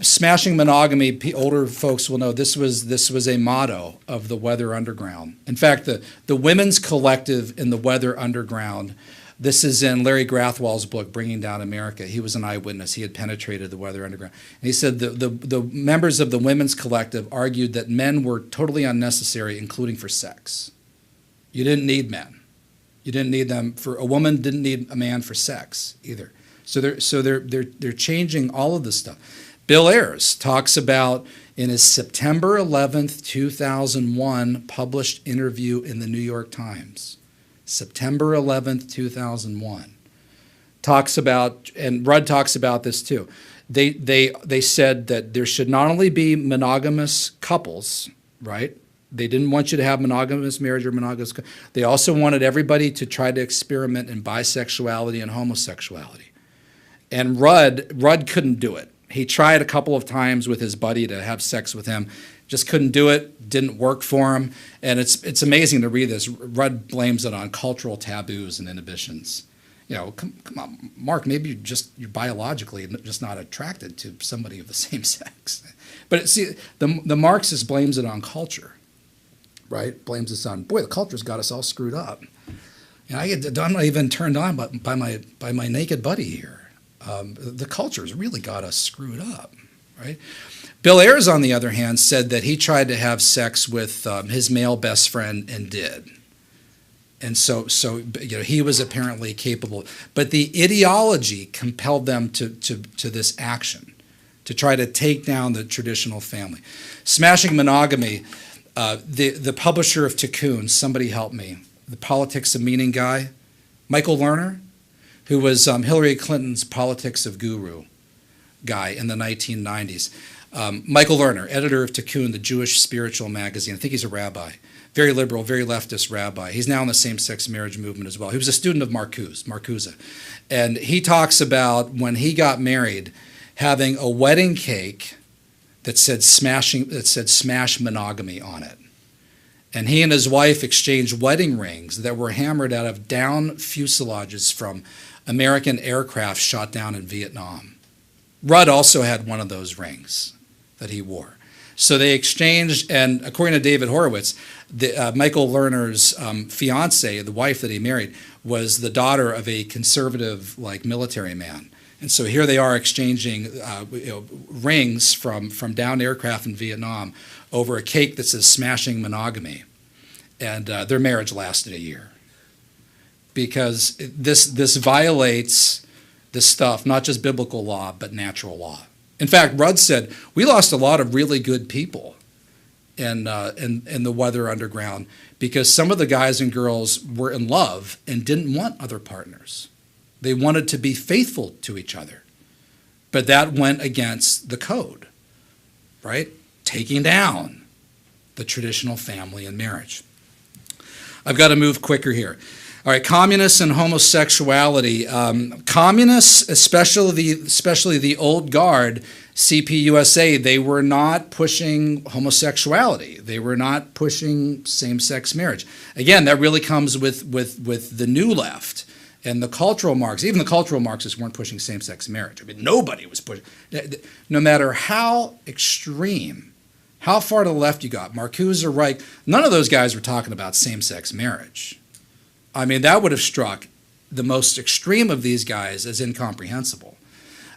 Smashing monogamy, older folks will know this was a motto of the Weather Underground. In fact, the women's collective in the Weather Underground, this is in Larry Grathwohl's book, Bringing Down America. He was an eyewitness. He had penetrated the Weather Underground. And he said the members of the women's collective argued that men were totally unnecessary, including for sex. You didn't need men. You didn't need them for a woman. Didn't need a man for sex either. So they're changing all of this stuff. Bill Ayers talks about in his September 11th, 2001 published interview in the New York Times. September 11th, 2001. Talks about, and Rudd talks about this too. They said that there should not only be monogamous couples, right? They didn't want you to have monogamous marriage or monogamous. They also wanted everybody to try to experiment in bisexuality and homosexuality. And Rudd couldn't do it. He tried a couple of times with his buddy to have sex with him, just couldn't do it, didn't work for him. And it's amazing to read this. Rudd blames it on cultural taboos and inhibitions. You know, come on, Mark, maybe you're biologically just not attracted to somebody of the same sex. But see, the Marxist blames it on culture, right? Blames us on, boy, the culture's got us all screwed up. You know, I'm not even turned on by my naked buddy here. The culture's really got us screwed up, right? Bill Ayers, on the other hand, said that he tried to have sex with his male best friend and did. And so you know, he was apparently capable. But the ideology compelled them to this action, to try to take down the traditional family. Smashing monogamy, the publisher of Tikkun, somebody help me, the Politics of Meaning guy, Michael Lerner, who was Hillary Clinton's Politics of Guru guy in the 1990s. Michael Lerner, editor of Tikkun, the Jewish spiritual magazine. I think he's a rabbi. Very liberal, very leftist rabbi. He's now in the same-sex marriage movement as well. He was a student of Marcuse. And he talks about when he got married, having a wedding cake that said smash monogamy on it. And he and his wife exchanged wedding rings that were hammered out of down fuselages from American aircraft shot down in Vietnam. Rudd also had one of those rings that he wore. So they exchanged, and according to David Horowitz, Michael Lerner's fiance, the wife that he married, was the daughter of a conservative, military man. And so here they are exchanging rings from downed aircraft in Vietnam over a cake that says smashing monogamy. And their marriage lasted a year. Because this violates this stuff, not just biblical law, but natural law. In fact, Rudd said, we lost a lot of really good people in the Weather Underground because some of the guys and girls were in love and didn't want other partners. They wanted to be faithful to each other. But that went against the code, right? Taking down the traditional family and marriage. I've got to move quicker here. All right, communists and homosexuality. Communists, especially the old guard, CPUSA, they were not pushing homosexuality. They were not pushing same-sex marriage. Again, that really comes with the new left and the cultural Marxists. Even the cultural Marxists weren't pushing same-sex marriage. I mean, nobody was pushing. No matter how extreme, how far to the left you got, Marcuse or Reich, none of those guys were talking about same-sex marriage. I mean, that would have struck the most extreme of these guys as incomprehensible.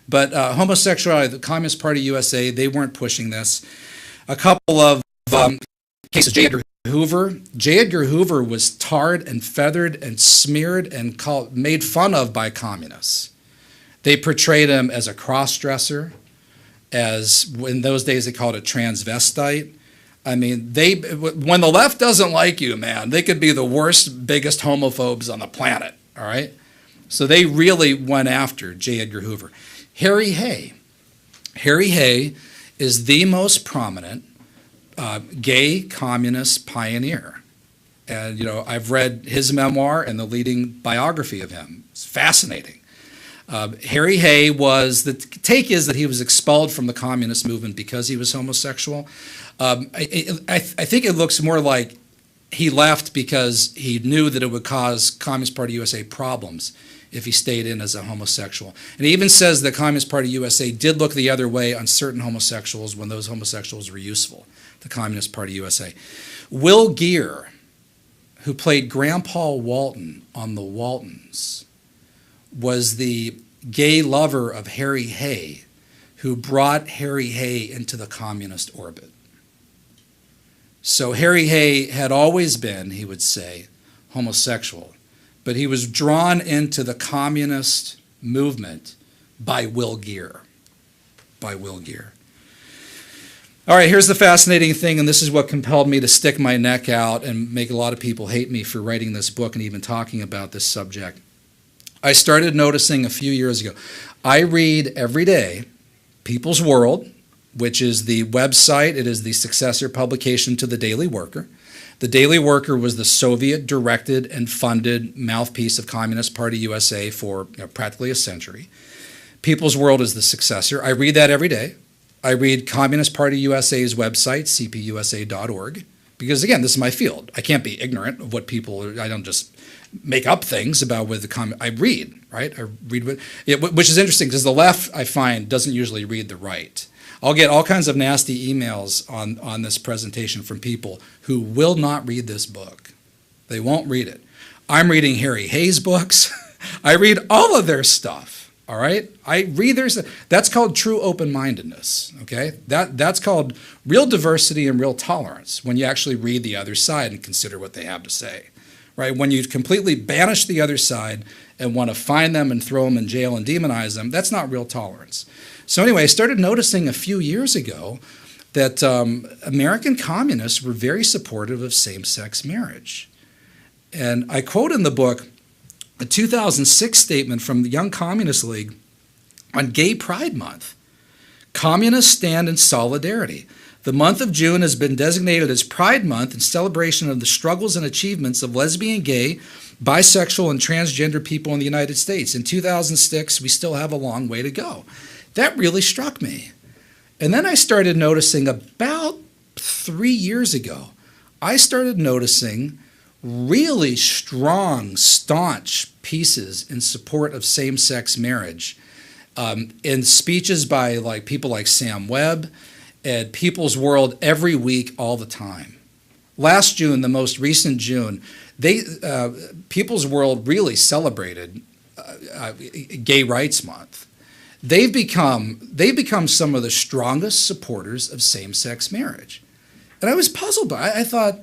But homosexuality, the Communist Party USA, they weren't pushing this. A couple of cases, J. Edgar Hoover. J. Edgar Hoover was tarred and feathered and smeared and made fun of by communists. They portrayed him as a cross-dresser, as in those days they called it transvestite. I mean, when the left doesn't like you, man, they could be the worst, biggest homophobes on the planet, all right? So they really went after J. Edgar Hoover. Harry Hay. Harry Hay is the most prominent gay communist pioneer. And, I've read his memoir and the leading biography of him. It's fascinating. Harry Hay the take is that he was expelled from the communist movement because he was homosexual. I think it looks more like he left because he knew that it would cause Communist Party USA problems if he stayed in as a homosexual. And he even says the Communist Party USA did look the other way on certain homosexuals when those homosexuals were useful, the Communist Party USA. Will Geer, who played Grandpa Walton on The Waltons, was the gay lover of Harry Hay, who brought Harry Hay into the communist orbit. So Harry Hay had always been, he would say, homosexual, but he was drawn into the communist movement by Will Geer. By Will Geer. All right, here's the fascinating thing, and this is what compelled me to stick my neck out and make a lot of people hate me for writing this book and even talking about this subject. I started noticing a few years ago. I read every day People's World, which is the website. It is the successor publication to the Daily Worker. The Daily Worker was the Soviet-directed and funded mouthpiece of Communist Party USA for practically a century. People's World is the successor. I read that every day. I read Communist Party USA's website, cpusa.org, because, again, this is my field. I can't be ignorant of what people, I don't just make up things about what I read, right? I read which is interesting because the left, I find, doesn't usually read the right. I'll get all kinds of nasty emails on this presentation from people who will not read this book. They won't read it. I'm reading Harry Hayes books. I read all of their stuff, all right? I read their stuff. That's called true open-mindedness, okay? That's called real diversity and real tolerance, when you actually read the other side and consider what they have to say, right? When you completely banish the other side and want to find them and throw them in jail and demonize them, that's not real tolerance. So anyway, I started noticing a few years ago that American communists were very supportive of same-sex marriage. And I quote in the book a 2006 statement from the Young Communist League on Gay Pride Month. Communists stand in solidarity. The month of June has been designated as Pride Month in celebration of the struggles and achievements of lesbian, gay, bisexual, and transgender people in the United States. In 2006, we still have a long way to go. That really struck me. And then I started noticing about 3 years ago, I started noticing really strong, staunch pieces in support of same-sex marriage in speeches by people like Sam Webb and People's World every week, all the time. Last June, the most recent June, People's World really celebrated Gay Rights Month. They've become some of the strongest supporters of same-sex marriage. And I was puzzled by it. I thought,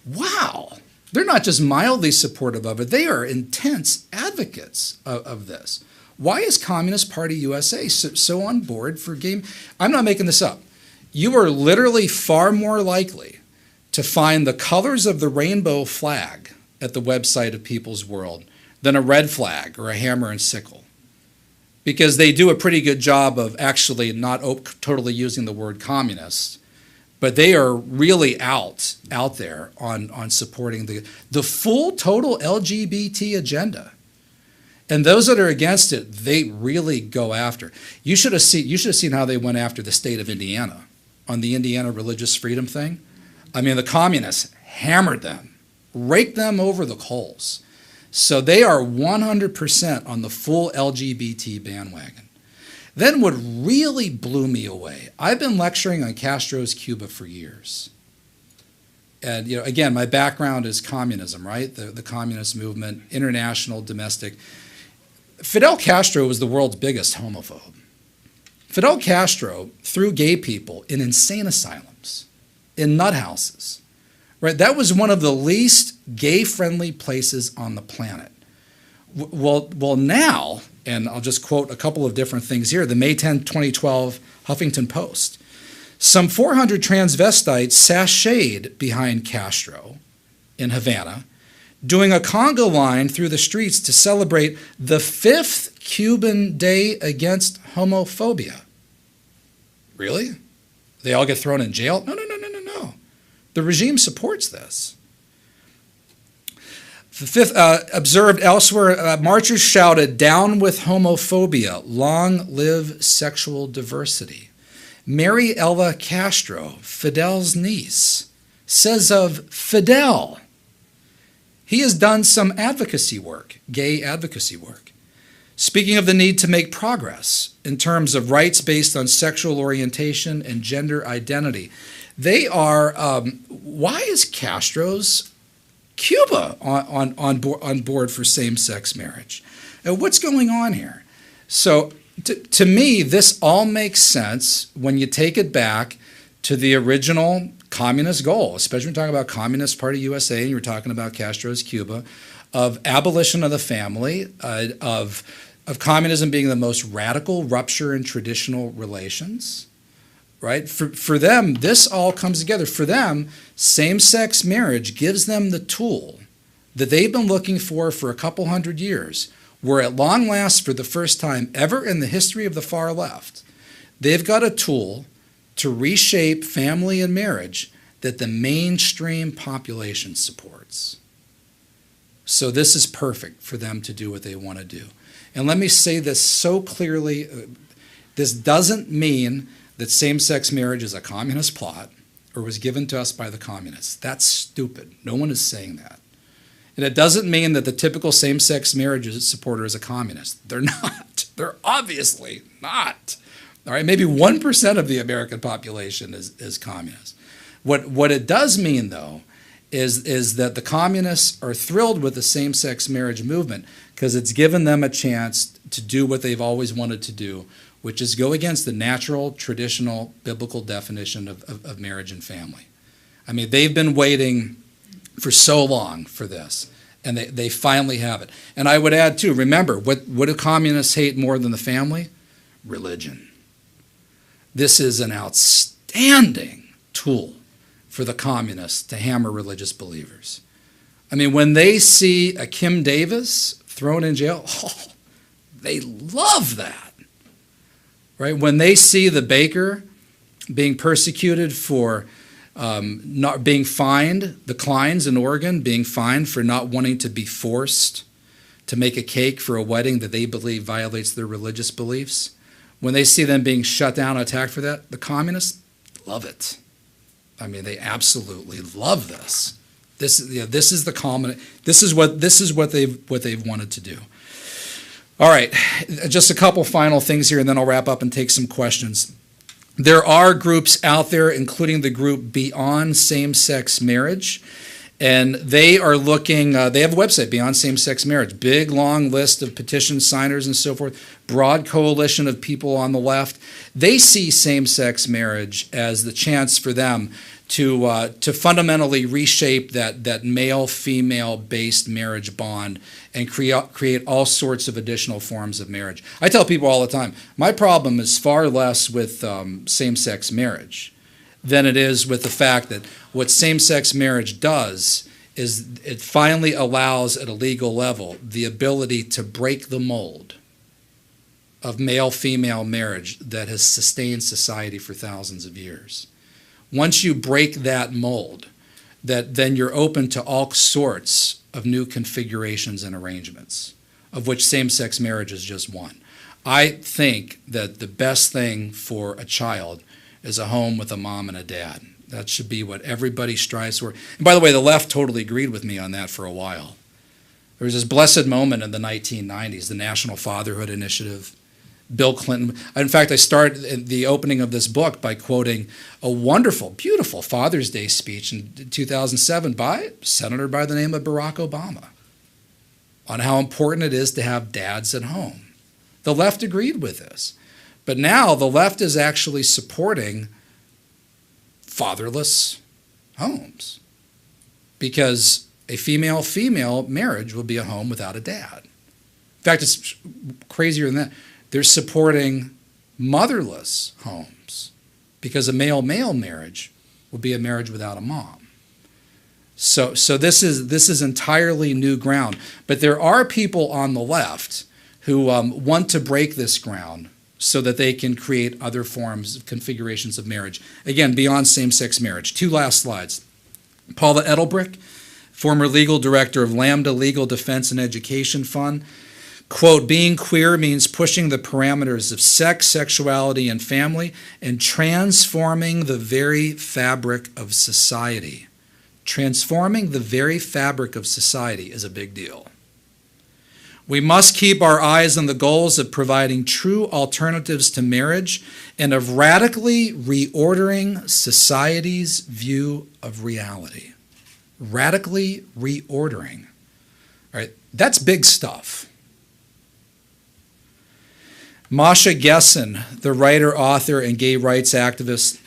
wow, they're not just mildly supportive of it, they are intense advocates of this. Why is Communist Party USA so on board for gay? I'm not making this up. You are literally far more likely to find the colors of the rainbow flag at the website of People's World than a red flag or a hammer and sickle, because they do a pretty good job of actually not totally using the word communist, but they are really out there on supporting the full total LGBT agenda. And those that are against it, they really go after. You should have seen how they went after the state of Indiana on the Indiana religious freedom thing. I mean, the communists hammered them, raked them over the coals. So they are 100% on the full LGBT bandwagon. Then what really blew me away, I've been lecturing on Castro's Cuba for years. And again, my background is communism, right? The communist movement, international, domestic. Fidel Castro was the world's biggest homophobe. Fidel Castro threw gay people in insane asylums, in nut houses. Right, that was one of the least gay-friendly places on the planet. Well, now, and I'll just quote a couple of different things here, the May 10, 2012 Huffington Post. Some 400 transvestites sashayed behind Castro in Havana, doing a conga line through the streets to celebrate the 5th Cuban Day Against Homophobia. Really? They all get thrown in jail? No. The regime supports this. The 5th, observed elsewhere, marchers shouted, "Down with homophobia, long live sexual diversity." Mary Ella Castro, Fidel's niece, says of Fidel, he has done some advocacy work, gay advocacy work. Speaking of the need to make progress in terms of rights based on sexual orientation and gender identity, they are, why is Castro's Cuba on board for same-sex marriage? What's going on here? So to me, this all makes sense when you take it back to the original communist goal, especially when you're talking about Communist Party USA and you're talking about Castro's Cuba, of abolition of the family, of communism being the most radical rupture in traditional relations, right? For them, this all comes together. For them, same-sex marriage gives them the tool that they've been looking for a couple hundred years, where at long last, for the first time ever in the history of the far left, they've got a tool to reshape family and marriage that the mainstream population supports. So this is perfect for them to do what they want to do. And let me say this so clearly, this doesn't mean that same-sex marriage is a communist plot or was given to us by the communists. That's stupid. No one is saying that. And it doesn't mean that the typical same-sex marriage supporter is a communist. They're not. They're obviously not. All right, maybe 1% of the American population is communist. What it does mean, though, is that the communists are thrilled with the same-sex marriage movement because it's given them a chance to do what they've always wanted to do, which is go against the natural, traditional, biblical definition of marriage and family. I mean, they've been waiting for so long for this, and they finally have it. And I would add, too, remember, what do communists hate more than the family? Religion. This is an outstanding tool for the communists to hammer religious believers. I mean, when they see a Kim Davis thrown in jail, they love that, right? When they see the baker being persecuted for not being fined, the Kleins in Oregon being fined for not wanting to be forced to make a cake for a wedding that they believe violates their religious beliefs, when they see them being shut down and attacked for that, the communists love it. I mean, they absolutely love this. This is the common. This is what they've wanted to do. All right, just a couple final things here, and then I'll wrap up and take some questions. There are groups out there, including the group Beyond Same-Sex Marriage, and they are looking. They have a website, Beyond Same-Sex Marriage. Big long list of petition signers and so forth. Broad coalition of people on the left. They see same-sex marriage as the chance for them to fundamentally reshape that male-female based marriage bond and create all sorts of additional forms of marriage. I tell people all the time, my problem is far less with same-sex marriage than it is with the fact that what same-sex marriage does is it finally allows at a legal level the ability to break the mold of male-female marriage that has sustained society for thousands of years. Once you break that mold, then you're open to all sorts of new configurations and arrangements, of which same-sex marriage is just one. I think that the best thing for a child is a home with a mom and a dad. That should be what everybody strives for. And by the way, the left totally agreed with me on that for a while. There was this blessed moment in the 1990s, the National Fatherhood Initiative. Bill Clinton. In fact, I started the opening of this book by quoting a wonderful, beautiful Father's Day speech in 2007 by a senator by the name of Barack Obama on how important it is to have dads at home. The left agreed with this. But now the left is actually supporting fatherless homes because a female-female marriage will be a home without a dad. In fact, it's crazier than that. They're supporting motherless homes because a male-male marriage will be a marriage without a mom. So this is entirely new ground. But there are people on the left who want to break this ground so that they can create other forms of configurations of marriage. Again, beyond same-sex marriage. Two last slides. Paula Edelbrick, former legal director of Lambda Legal Defense and Education Fund, quote, being queer means pushing the parameters of sex, sexuality, and family and transforming the very fabric of society. Transforming the very fabric of society is a big deal. We must keep our eyes on the goals of providing true alternatives to marriage and of radically reordering society's view of reality. Radically reordering. All right, that's big stuff. Masha Gessen, the writer, author, and gay rights activist,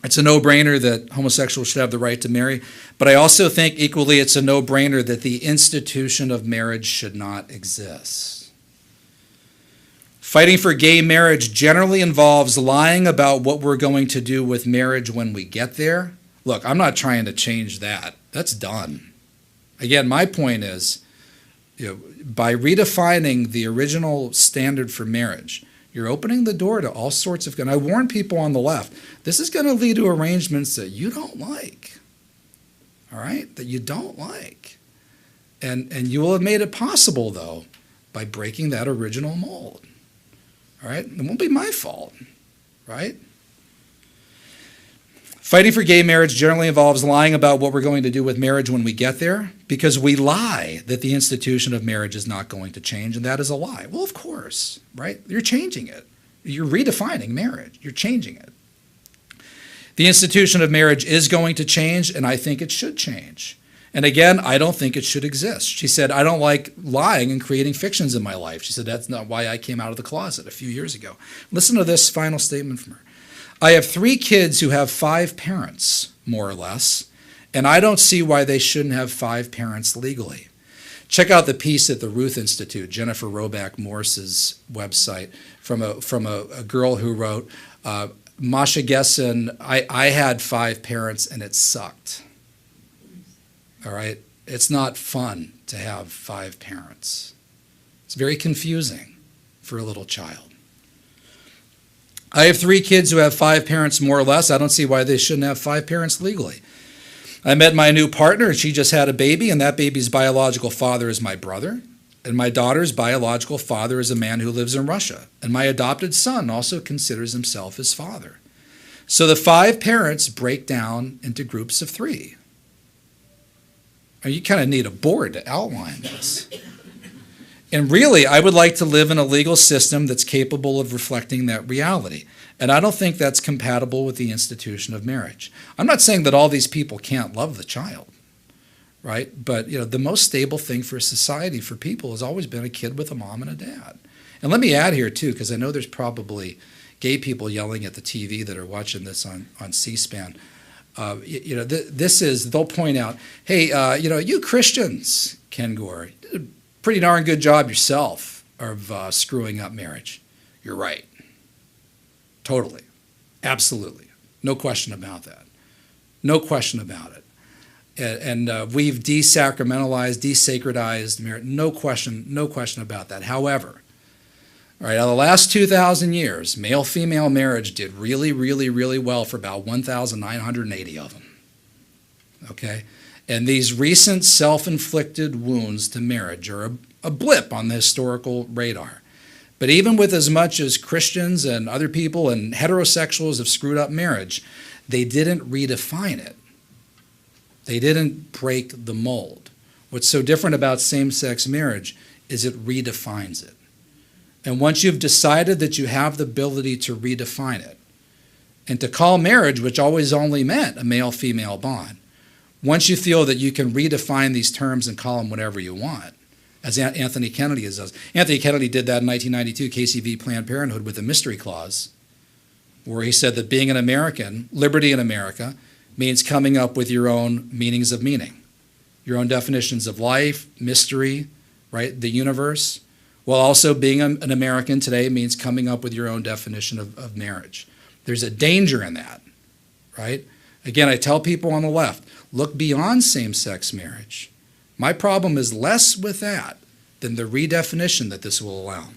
it's a no-brainer that homosexuals should have the right to marry, but I also think equally it's a no-brainer that the institution of marriage should not exist. Fighting for gay marriage generally involves lying about what we're going to do with marriage when we get there. Look, I'm not trying to change that. That's done. Again, my point is, by redefining the original standard for marriage, you're opening the door to all sorts of, and I warn people on the left, this is going to lead to arrangements that you don't like, all right, that you don't like. And you will have made it possible, though, by breaking that original mold, all right? It won't be my fault, right? Fighting for gay marriage generally involves lying about what we're going to do with marriage when we get there, because we lie that the institution of marriage is not going to change, and that is a lie. Well, of course, right? You're changing it. You're redefining marriage. You're changing it. The institution of marriage is going to change, and I think it should change. And again, I don't think it should exist. She said, I don't like lying and creating fictions in my life. She said, that's not why I came out of the closet a few years ago. Listen to this final statement from her. I have 3 kids who have 5 parents, more or less, and I don't see why they shouldn't have 5 parents legally. Check out the piece at the Ruth Institute, Jennifer Roback Morse's website, from a girl who wrote, Masha Gessen, I had 5 parents and it sucked. All right? It's not fun to have 5 parents. It's very confusing for a little child. I have 3 kids who have 5 parents, more or less. I don't see why they shouldn't have 5 parents legally. I met my new partner, and she just had a baby, and that baby's biological father is my brother, and my daughter's biological father is a man who lives in Russia, and my adopted son also considers himself his father. So the 5 parents break down into groups of 3. And you kind of need a board to outline this. And really, I would like to live in a legal system that's capable of reflecting that reality. And I don't think that's compatible with the institution of marriage. I'm not saying that all these people can't love the child, right? But the most stable thing for society, for people, has always been a kid with a mom and a dad. And let me add here, too, because I know there's probably gay people yelling at the TV that are watching this on C-SPAN. They'll point out, hey, you Christians, Ken Gore, pretty darn good job yourself of screwing up marriage. You're right. Totally. Absolutely. No question about that. No question about it. And we've desacramentalized, desacredized marriage. No question about that. However, all right, out of the last 2,000 years, male-female marriage did really, really, really well for about 1,980 of them. Okay? And these recent self-inflicted wounds to marriage are a blip on the historical radar. But even with as much as Christians and other people and heterosexuals have screwed up marriage, they didn't redefine it. They didn't break the mold. What's so different about same-sex marriage is it redefines it. And once you've decided that you have the ability to redefine it, and to call marriage, which always only meant a male-female bond, once you feel that you can redefine these terms and call them whatever you want, as Anthony Kennedy does. Anthony Kennedy did that in 1992, KCV Planned Parenthood, with a mystery clause, where he said that being an American, liberty in America, means coming up with your own meanings of meaning, your own definitions of life, mystery, right, the universe, while also being an American today means coming up with your own definition of marriage. There's a danger in that, right? Again, I tell people on the left, look beyond same-sex marriage. My problem is less with that than the redefinition that this will allow.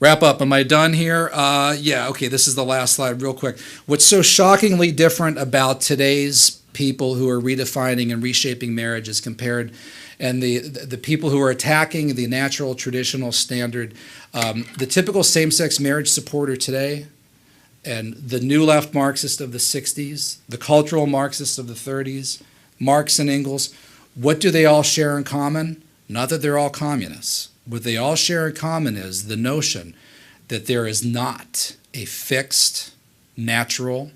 Wrap up. Am I done here? Okay, this is the last slide real quick. What's so shockingly different about today's people who are redefining and reshaping marriage as compared, and the people who are attacking the natural traditional standard, the typical same-sex marriage supporter today, and the new left Marxist of the 60s, the cultural Marxist of the 30s, Marx and Engels, what do they all share in common? not that they're all communists. What they all share in common is the notion that there is not a fixed, natural,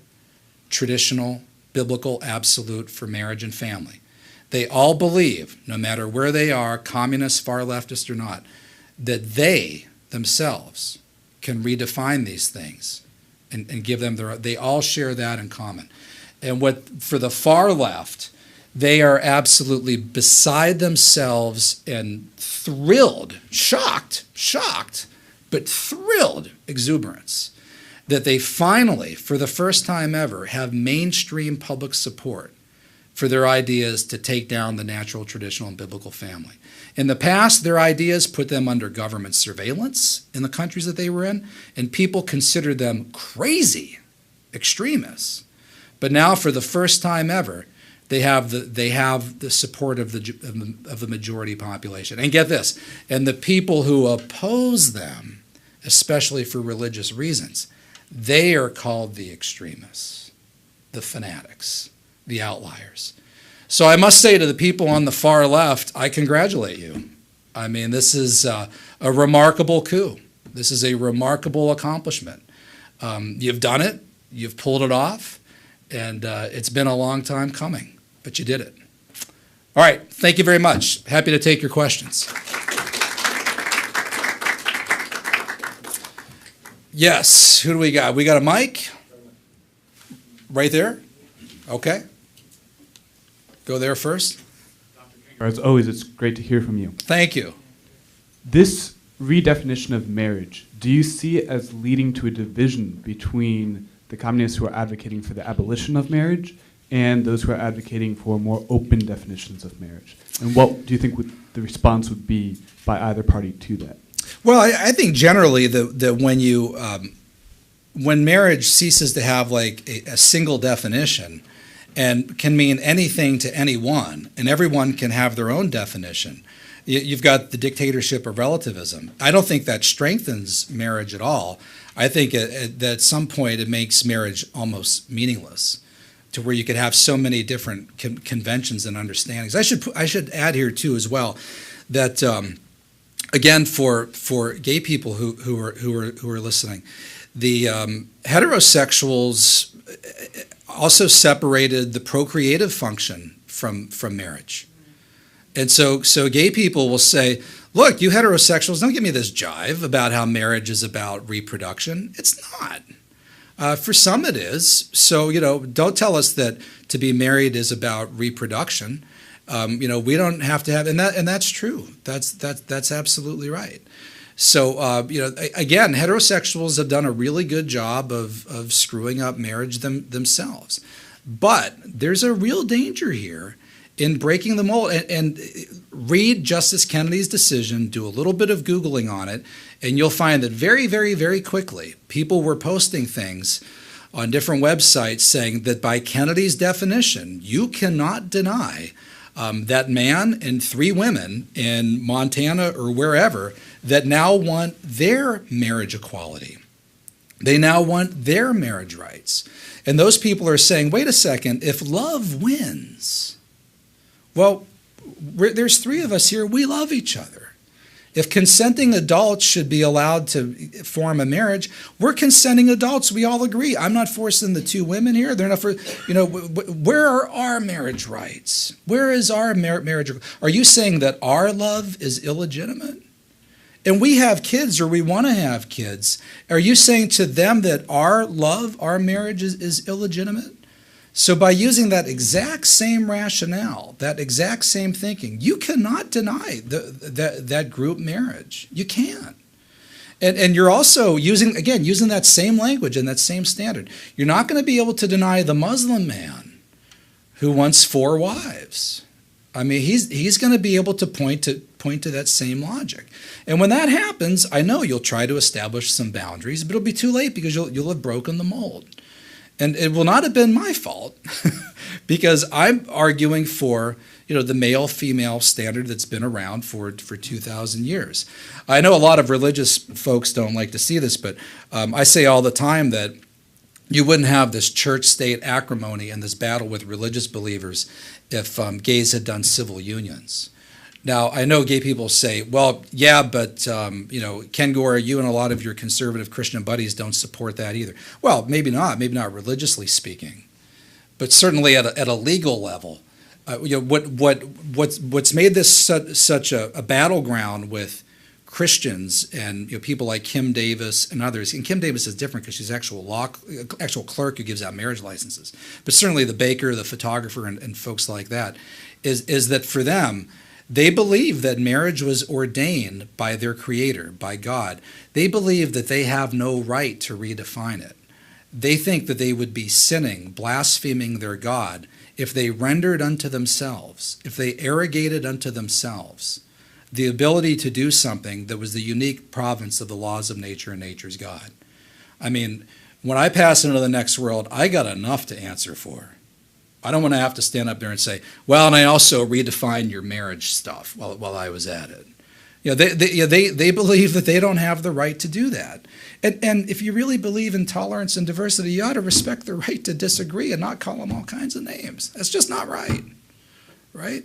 traditional, biblical absolute for marriage and family. They all believe, no matter where they are, communist, far leftist or not, that they themselves can redefine these things and give them they all share that in common. And what for the far left, they are absolutely beside themselves and thrilled, shocked, but thrilled exuberance that they finally, for the first time ever, have mainstream public support for their ideas to take down the natural, traditional, and biblical family. In the past, their ideas put them under government surveillance in the countries that they were in, and people considered them crazy extremists. But now, for the first time ever, they have the support of the majority population. And get this, and the people who oppose them, especially for religious reasons, they are called the extremists, the fanatics, the outliers. So I must say to the people on the far left, I congratulate you. I mean, this is a remarkable coup. This is a remarkable accomplishment. You've done it. You've pulled it off. And it's been a long time coming, but you did it. All right. Thank you very much. Happy to take your questions. Yes. Who do we got? We got a mic? Right there? Okay. Go there first. As always, it's great to hear from you. Thank you. This redefinition of marriage, do you see it as leading to a division between the communists who are advocating for the abolition of marriage and those who are advocating for more open definitions of marriage? And what do you think the response would be by either party to that? Well, I think generally that when marriage ceases to have like a single definition and can mean anything to anyone, and everyone can have their own definition, you've got the dictatorship of relativism. I don't think that strengthens marriage at all. I think that at some point it makes marriage almost meaningless, to where you could have so many different conventions and understandings. I should add here too as well that again for gay people who are listening, the heterosexuals also separated the procreative function from marriage. And so gay people will say, look, you heterosexuals, don't give me this jive about how marriage is about reproduction. It's not. For some it is. So, don't tell us that to be married is about reproduction. We don't have to have, and that's true. That's absolutely right. So, again, heterosexuals have done a really good job of screwing up marriage themselves. But there's a real danger here in breaking the mold. And read Justice Kennedy's decision, do a little bit of Googling on it, and you'll find that very, very, very quickly, people were posting things on different websites saying that by Kennedy's definition, you cannot deny that man and 3 women in Montana or wherever that now want their marriage equality. They now want their marriage rights. And those people are saying, wait a second, if love wins, well, there's 3 of us here, we love each other. If consenting adults should be allowed to form a marriage, we're consenting adults. We all agree. I'm not forcing the 2 women here. They're not for, where are our marriage rights? Where is our marriage? Are you saying that our love is illegitimate? And we have kids, or we want to have kids. Are you saying to them that our love, our marriage is illegitimate? So by using that exact same rationale, that exact same thinking, you cannot deny that group marriage. You can't. And you're also using that same language and that same standard. You're not going to be able to deny the Muslim man who wants 4 wives. I mean, he's going to be able to point to that same logic. And when that happens, I know you'll try to establish some boundaries, but it'll be too late because you'll have broken the mold. And it will not have been my fault because I'm arguing for, the male-female standard that's been around for 2,000 years. I know a lot of religious folks don't like to see this, but I say all the time that you wouldn't have this church-state acrimony and this battle with religious believers if gays had done civil unions. Now, I know gay people say, well, yeah, but, Ken Gore, you and a lot of your conservative Christian buddies don't support that either. Well, maybe not religiously speaking, but certainly at a legal level. What's made this such a battleground with Christians and people like Kim Davis and others, and Kim Davis is different because she's actual clerk who gives out marriage licenses, but certainly the baker, the photographer, and folks like that, is that for them, they believe that marriage was ordained by their Creator, by God. They believe that they have no right to redefine it. They think that they would be sinning, blaspheming their God, if they rendered unto themselves, if they arrogated unto themselves the ability to do something that was the unique province of the laws of nature and nature's God. I mean, when I pass into the next world, I got enough to answer for. I don't want to have to stand up there and say, well, and I also redefined your marriage stuff while I was at it. They believe that they don't have the right to do that. And if you really believe in tolerance and diversity, you ought to respect the right to disagree and not call them all kinds of names. That's just not right, right?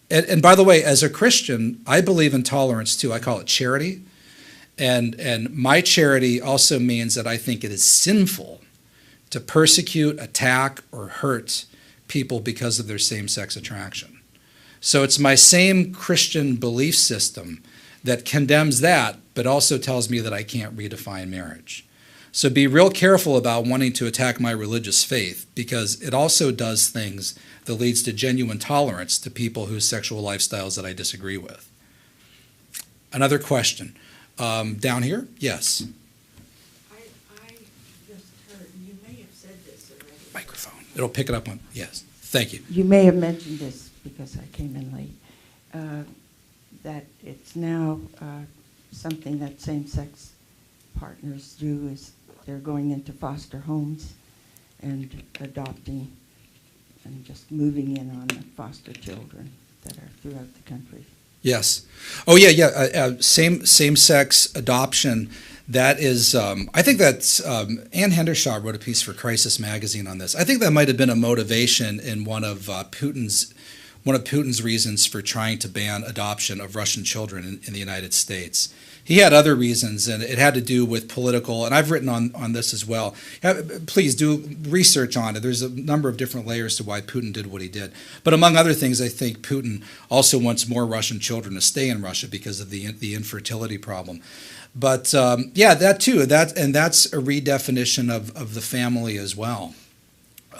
And by the way, as a Christian, I believe in tolerance too. I call it charity. And my charity also means that I think it is sinful to persecute, attack, or hurt people because of their same-sex attraction. So it's my same Christian belief system that condemns that, but also tells me that I can't redefine marriage. So be real careful about wanting to attack my religious faith, because it also does things that leads to genuine tolerance to people whose sexual lifestyles that I disagree with. Another question. Down here? Yes. I just heard, you may have said this already. Microphone. It'll pick it up on, yes. Thank you. You may have mentioned this because I came in late, that it's now something that same-sex partners do is they're going into foster homes and adopting and just moving in on the foster children that are throughout the country. Yes. Oh, yeah. Same-sex adoption. That is, I think that's, Ann Hendershaw wrote a piece for Crisis Magazine on this. I think that might have been a motivation in one of Putin's reasons for trying to ban adoption of Russian children in the United States. He had other reasons, and it had to do with political, and I've written on this as well. Please do research on it. There's a number of different layers to why Putin did what he did. But among other things, I think Putin also wants more Russian children to stay in Russia because of the infertility problem. But that too, that's a redefinition of the family as well.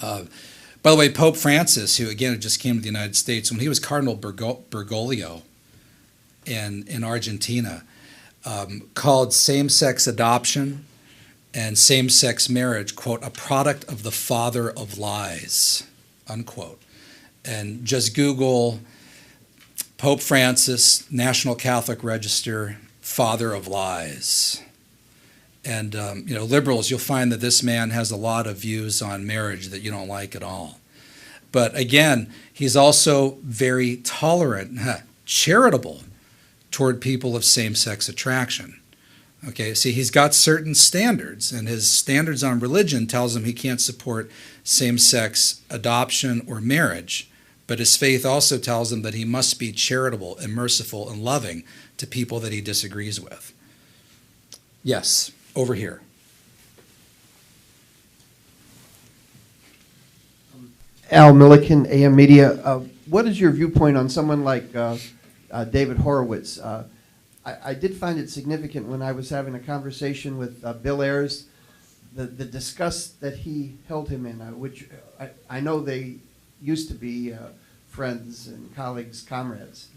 By the way, Pope Francis, who again just came to the United States, when he was Cardinal Bergoglio in Argentina, called same-sex adoption and same-sex marriage, quote, a product of the father of lies, unquote. And just Google Pope Francis, National Catholic Register, father of lies. And, liberals, you'll find that this man has a lot of views on marriage that you don't like at all. But again, he's also very tolerant, charitable toward people of same-sex attraction. Okay, see, he's got certain standards, and his standards on religion tells him he can't support same-sex adoption or marriage, but his faith also tells him that he must be charitable and merciful and loving to people that he disagrees with. Yes, over here. Al Milliken, AM Media. What is your viewpoint on someone like David Horowitz? I did find it significant when I was having a conversation with Bill Ayers, the disgust that he held him in, which I know they used to be friends and colleagues, comrades.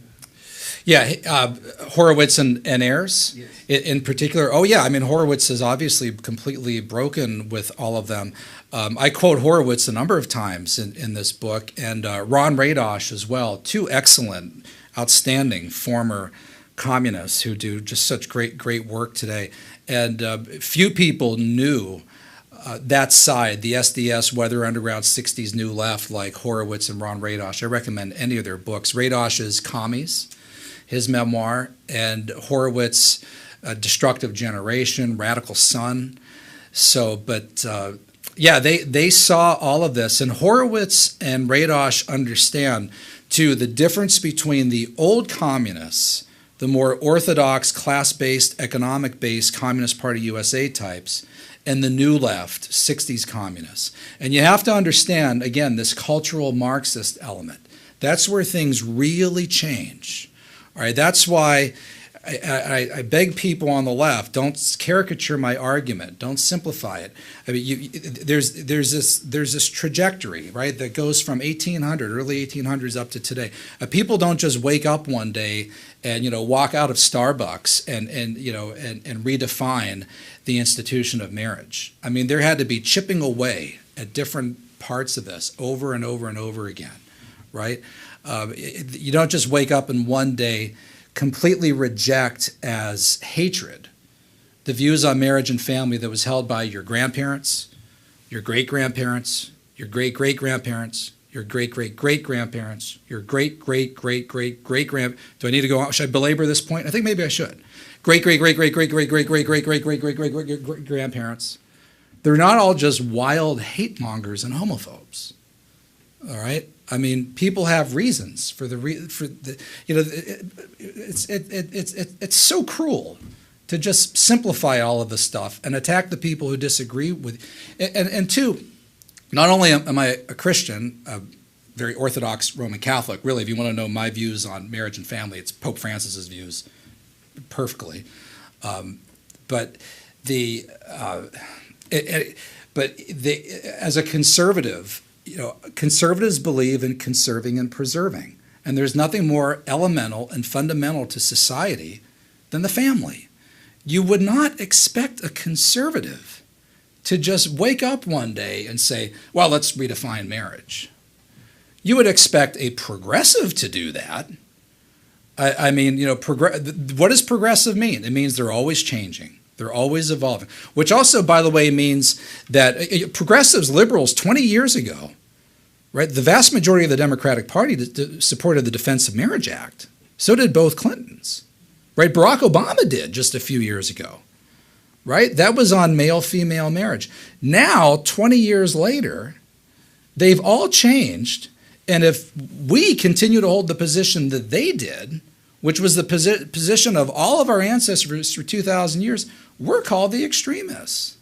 Yeah, Horowitz and Ayers, yes, in particular. Oh, yeah, I mean, Horowitz is obviously completely broken with all of them. I quote Horowitz a number of times in this book, and Ron Radosh as well, two excellent, outstanding former communists who do just such great work today. And few people knew that side, the SDS, Weather Underground 60s New Left, like Horowitz and Ron Radosh. I recommend any of their books. Radosh's Commies, his memoir, and Horowitz, Destructive Generation, Radical Sun. So, but they saw all of this, and Horowitz and Radosh understand to the difference between the old communists, the more orthodox, class-based, economic-based Communist Party USA types, and the new left, 60s communists. And you have to understand, again, this cultural Marxist element. That's where things really change. All right, that's why I beg people on the left, don't caricature my argument. Don't simplify it. I mean, there's this trajectory, right, that goes from 1800, early 1800s up to today. People don't just wake up one day and walk out of Starbucks and redefine the institution of marriage. I mean, there had to be chipping away at different parts of this over and over and over again, right? You don't just wake up and one day completely reject as hatred the views on marriage and family that was held by your grandparents, your great-grandparents, your great-great-grandparents, your great-great-great-grandparents, your great-great-great-great-great-grand. Do I need to go on? Should I belabor this point? I think maybe I should. Great-great-great-great-great-great-great-great-great-great-great-great-great-grandparents. They're not all just wild hate mongers and homophobes. All right? I mean, people have reasons for it's so cruel to just simplify all of this stuff and attack the people who disagree with. And two, not only am I a Christian, a very Orthodox Roman Catholic, really, if you want to know my views on marriage and family, it's Pope Francis's views perfectly. As a conservative, conservatives believe in conserving and preserving. And there's nothing more elemental and fundamental to society than the family. You would not expect a conservative to just wake up one day and say, well, let's redefine marriage. You would expect a progressive to do that. I mean, what does progressive mean? It means they're always changing. They're always evolving, which also, by the way, means that progressives, liberals, 20 years ago, right, the vast majority of the Democratic Party supported the Defense of Marriage Act. So did both Clintons, right? Barack Obama did just a few years ago, right? That was on male-female marriage. Now, 20 years later, they've all changed, and if we continue to hold the position that they did, which was the position of all of our ancestors for 2,000 years, we're called the extremists.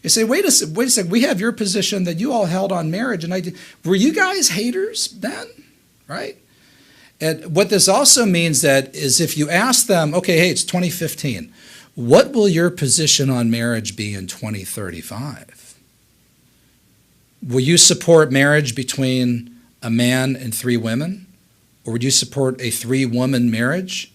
You say, wait a second, we have your position that you all held on marriage, and were you guys haters then, right? And what this also means that is if you ask them, okay, hey, it's 2015, what will your position on marriage be in 2035? Will you support marriage between a man and 3 women? Or would you support a 3-woman marriage?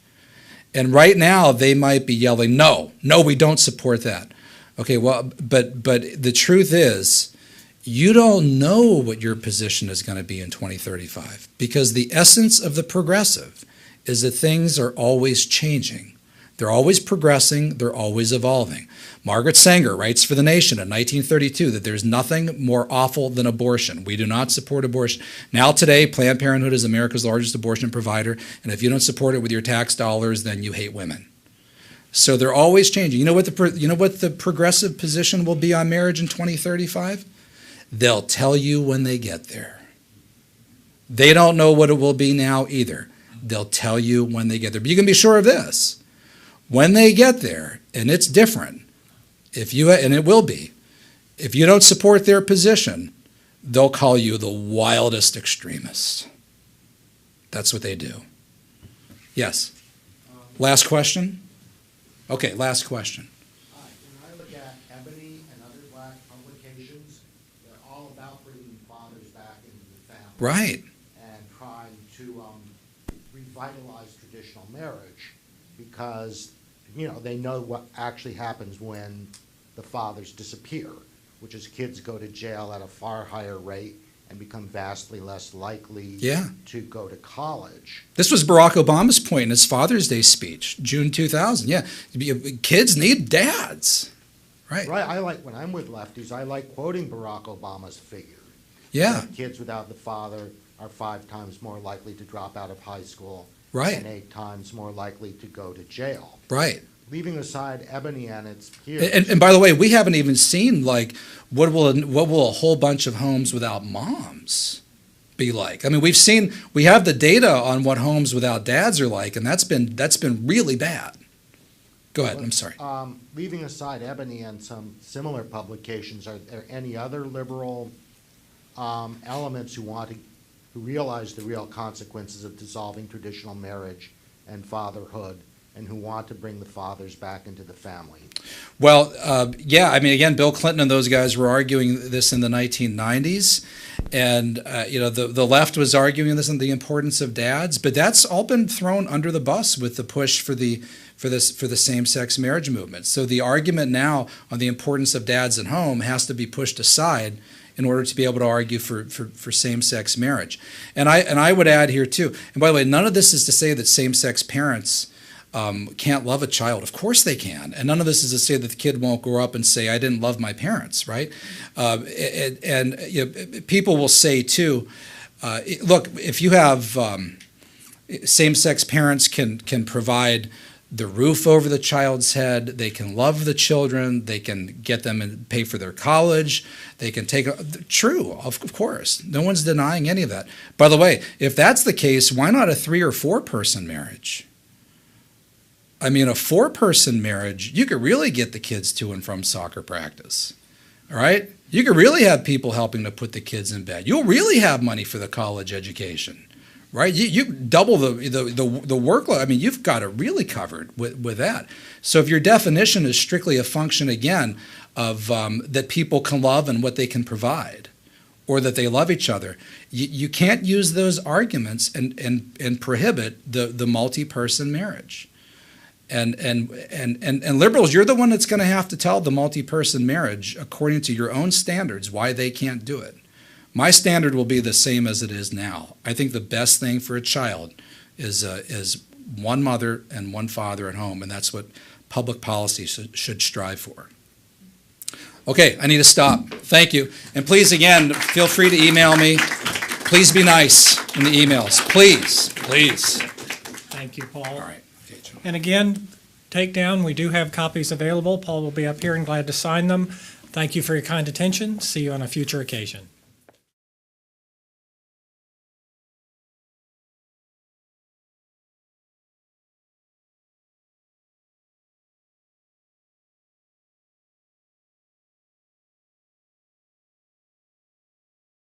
And right now they might be yelling, no, we don't support that. Okay, well, but the truth is, you don't know what your position is going to be in 2035 because the essence of the progressive is that things are always changing. They're always progressing. They're always evolving. Margaret Sanger writes for The Nation in 1932 that there's nothing more awful than abortion. We do not support abortion. Now today, Planned Parenthood is America's largest abortion provider, and if you don't support it with your tax dollars, then you hate women. So they're always changing. You know what the progressive position will be on marriage in 2035? They'll tell you when they get there. They don't know what it will be now either. They'll tell you when they get there. But you can be sure of this. When they get there, and it's different, and it will be, if you don't support their position, they'll call you the wildest extremist. That's what they do. Yes? Last question? Okay, last question. When I look at Ebony and other black publications, they're all about bringing fathers back into the family. Right. And trying to revitalize traditional marriage because, they know what actually happens when the fathers disappear, which is kids go to jail at a far higher rate and become vastly less likely to go to college. This was Barack Obama's point in his Father's Day speech, June 2000. Yeah, kids need dads, right? Right. I like, when I'm with lefties, I like quoting Barack Obama's figure. Yeah. That kids without the father are 5 times more likely to drop out of high school. Right. And 8 times more likely to go to jail. Right. Leaving aside Ebony and its peers. And by the way, we haven't even seen what will a whole bunch of homes without moms be like? I mean, we have the data on what homes without dads are like, and that's been really bad. Go ahead, I'm sorry. Leaving aside Ebony and some similar publications, are there any other liberal elements who realize the real consequences of dissolving traditional marriage and fatherhood, and who want to bring the fathers back into the family? Well, yeah, I mean, again, Bill Clinton and those guys were arguing this in the 1990s, and the left was arguing this and the importance of dads, but that's all been thrown under the bus with the push for the same-sex marriage movement. So the argument now on the importance of dads at home has to be pushed aside in order to be able to argue for same-sex marriage. And I would add here too, and by the way, none of this is to say that same-sex parents can't love a child. Of course they can. And none of this is to say that the kid won't grow up and say, I didn't love my parents, right? And people will say too, look, if you have same-sex parents can provide the roof over the child's head, they can love the children, they can get them and pay for their college, they can true, of course. No one's denying any of that. By the way, if that's the case, why not a 3 or 4 person marriage? I mean, a 4-person marriage, you could really get the kids to and from soccer practice, all right? You could really have people helping to put the kids in bed. You'll really have money for the college education, right? You double the workload. I mean, you've got it really covered with that. So if your definition is strictly a function, again, of that people can love and what they can provide, or that they love each other, you can't use those arguments and prohibit the multi-person marriage. And liberals, you're the one that's going to have to tell the multi-person marriage, according to your own standards, why they can't do it. My standard will be the same as it is now. I think the best thing for a child is one mother and one father at home, and that's what public policy should strive for. Okay, I need to stop. Thank you. And please, again, feel free to email me. Please be nice in the emails. Please. Thank you, Paul. All right. And again, Takedown, we do have copies available. Paul will be up here and glad to sign them. Thank you for your kind attention. See you on a future occasion.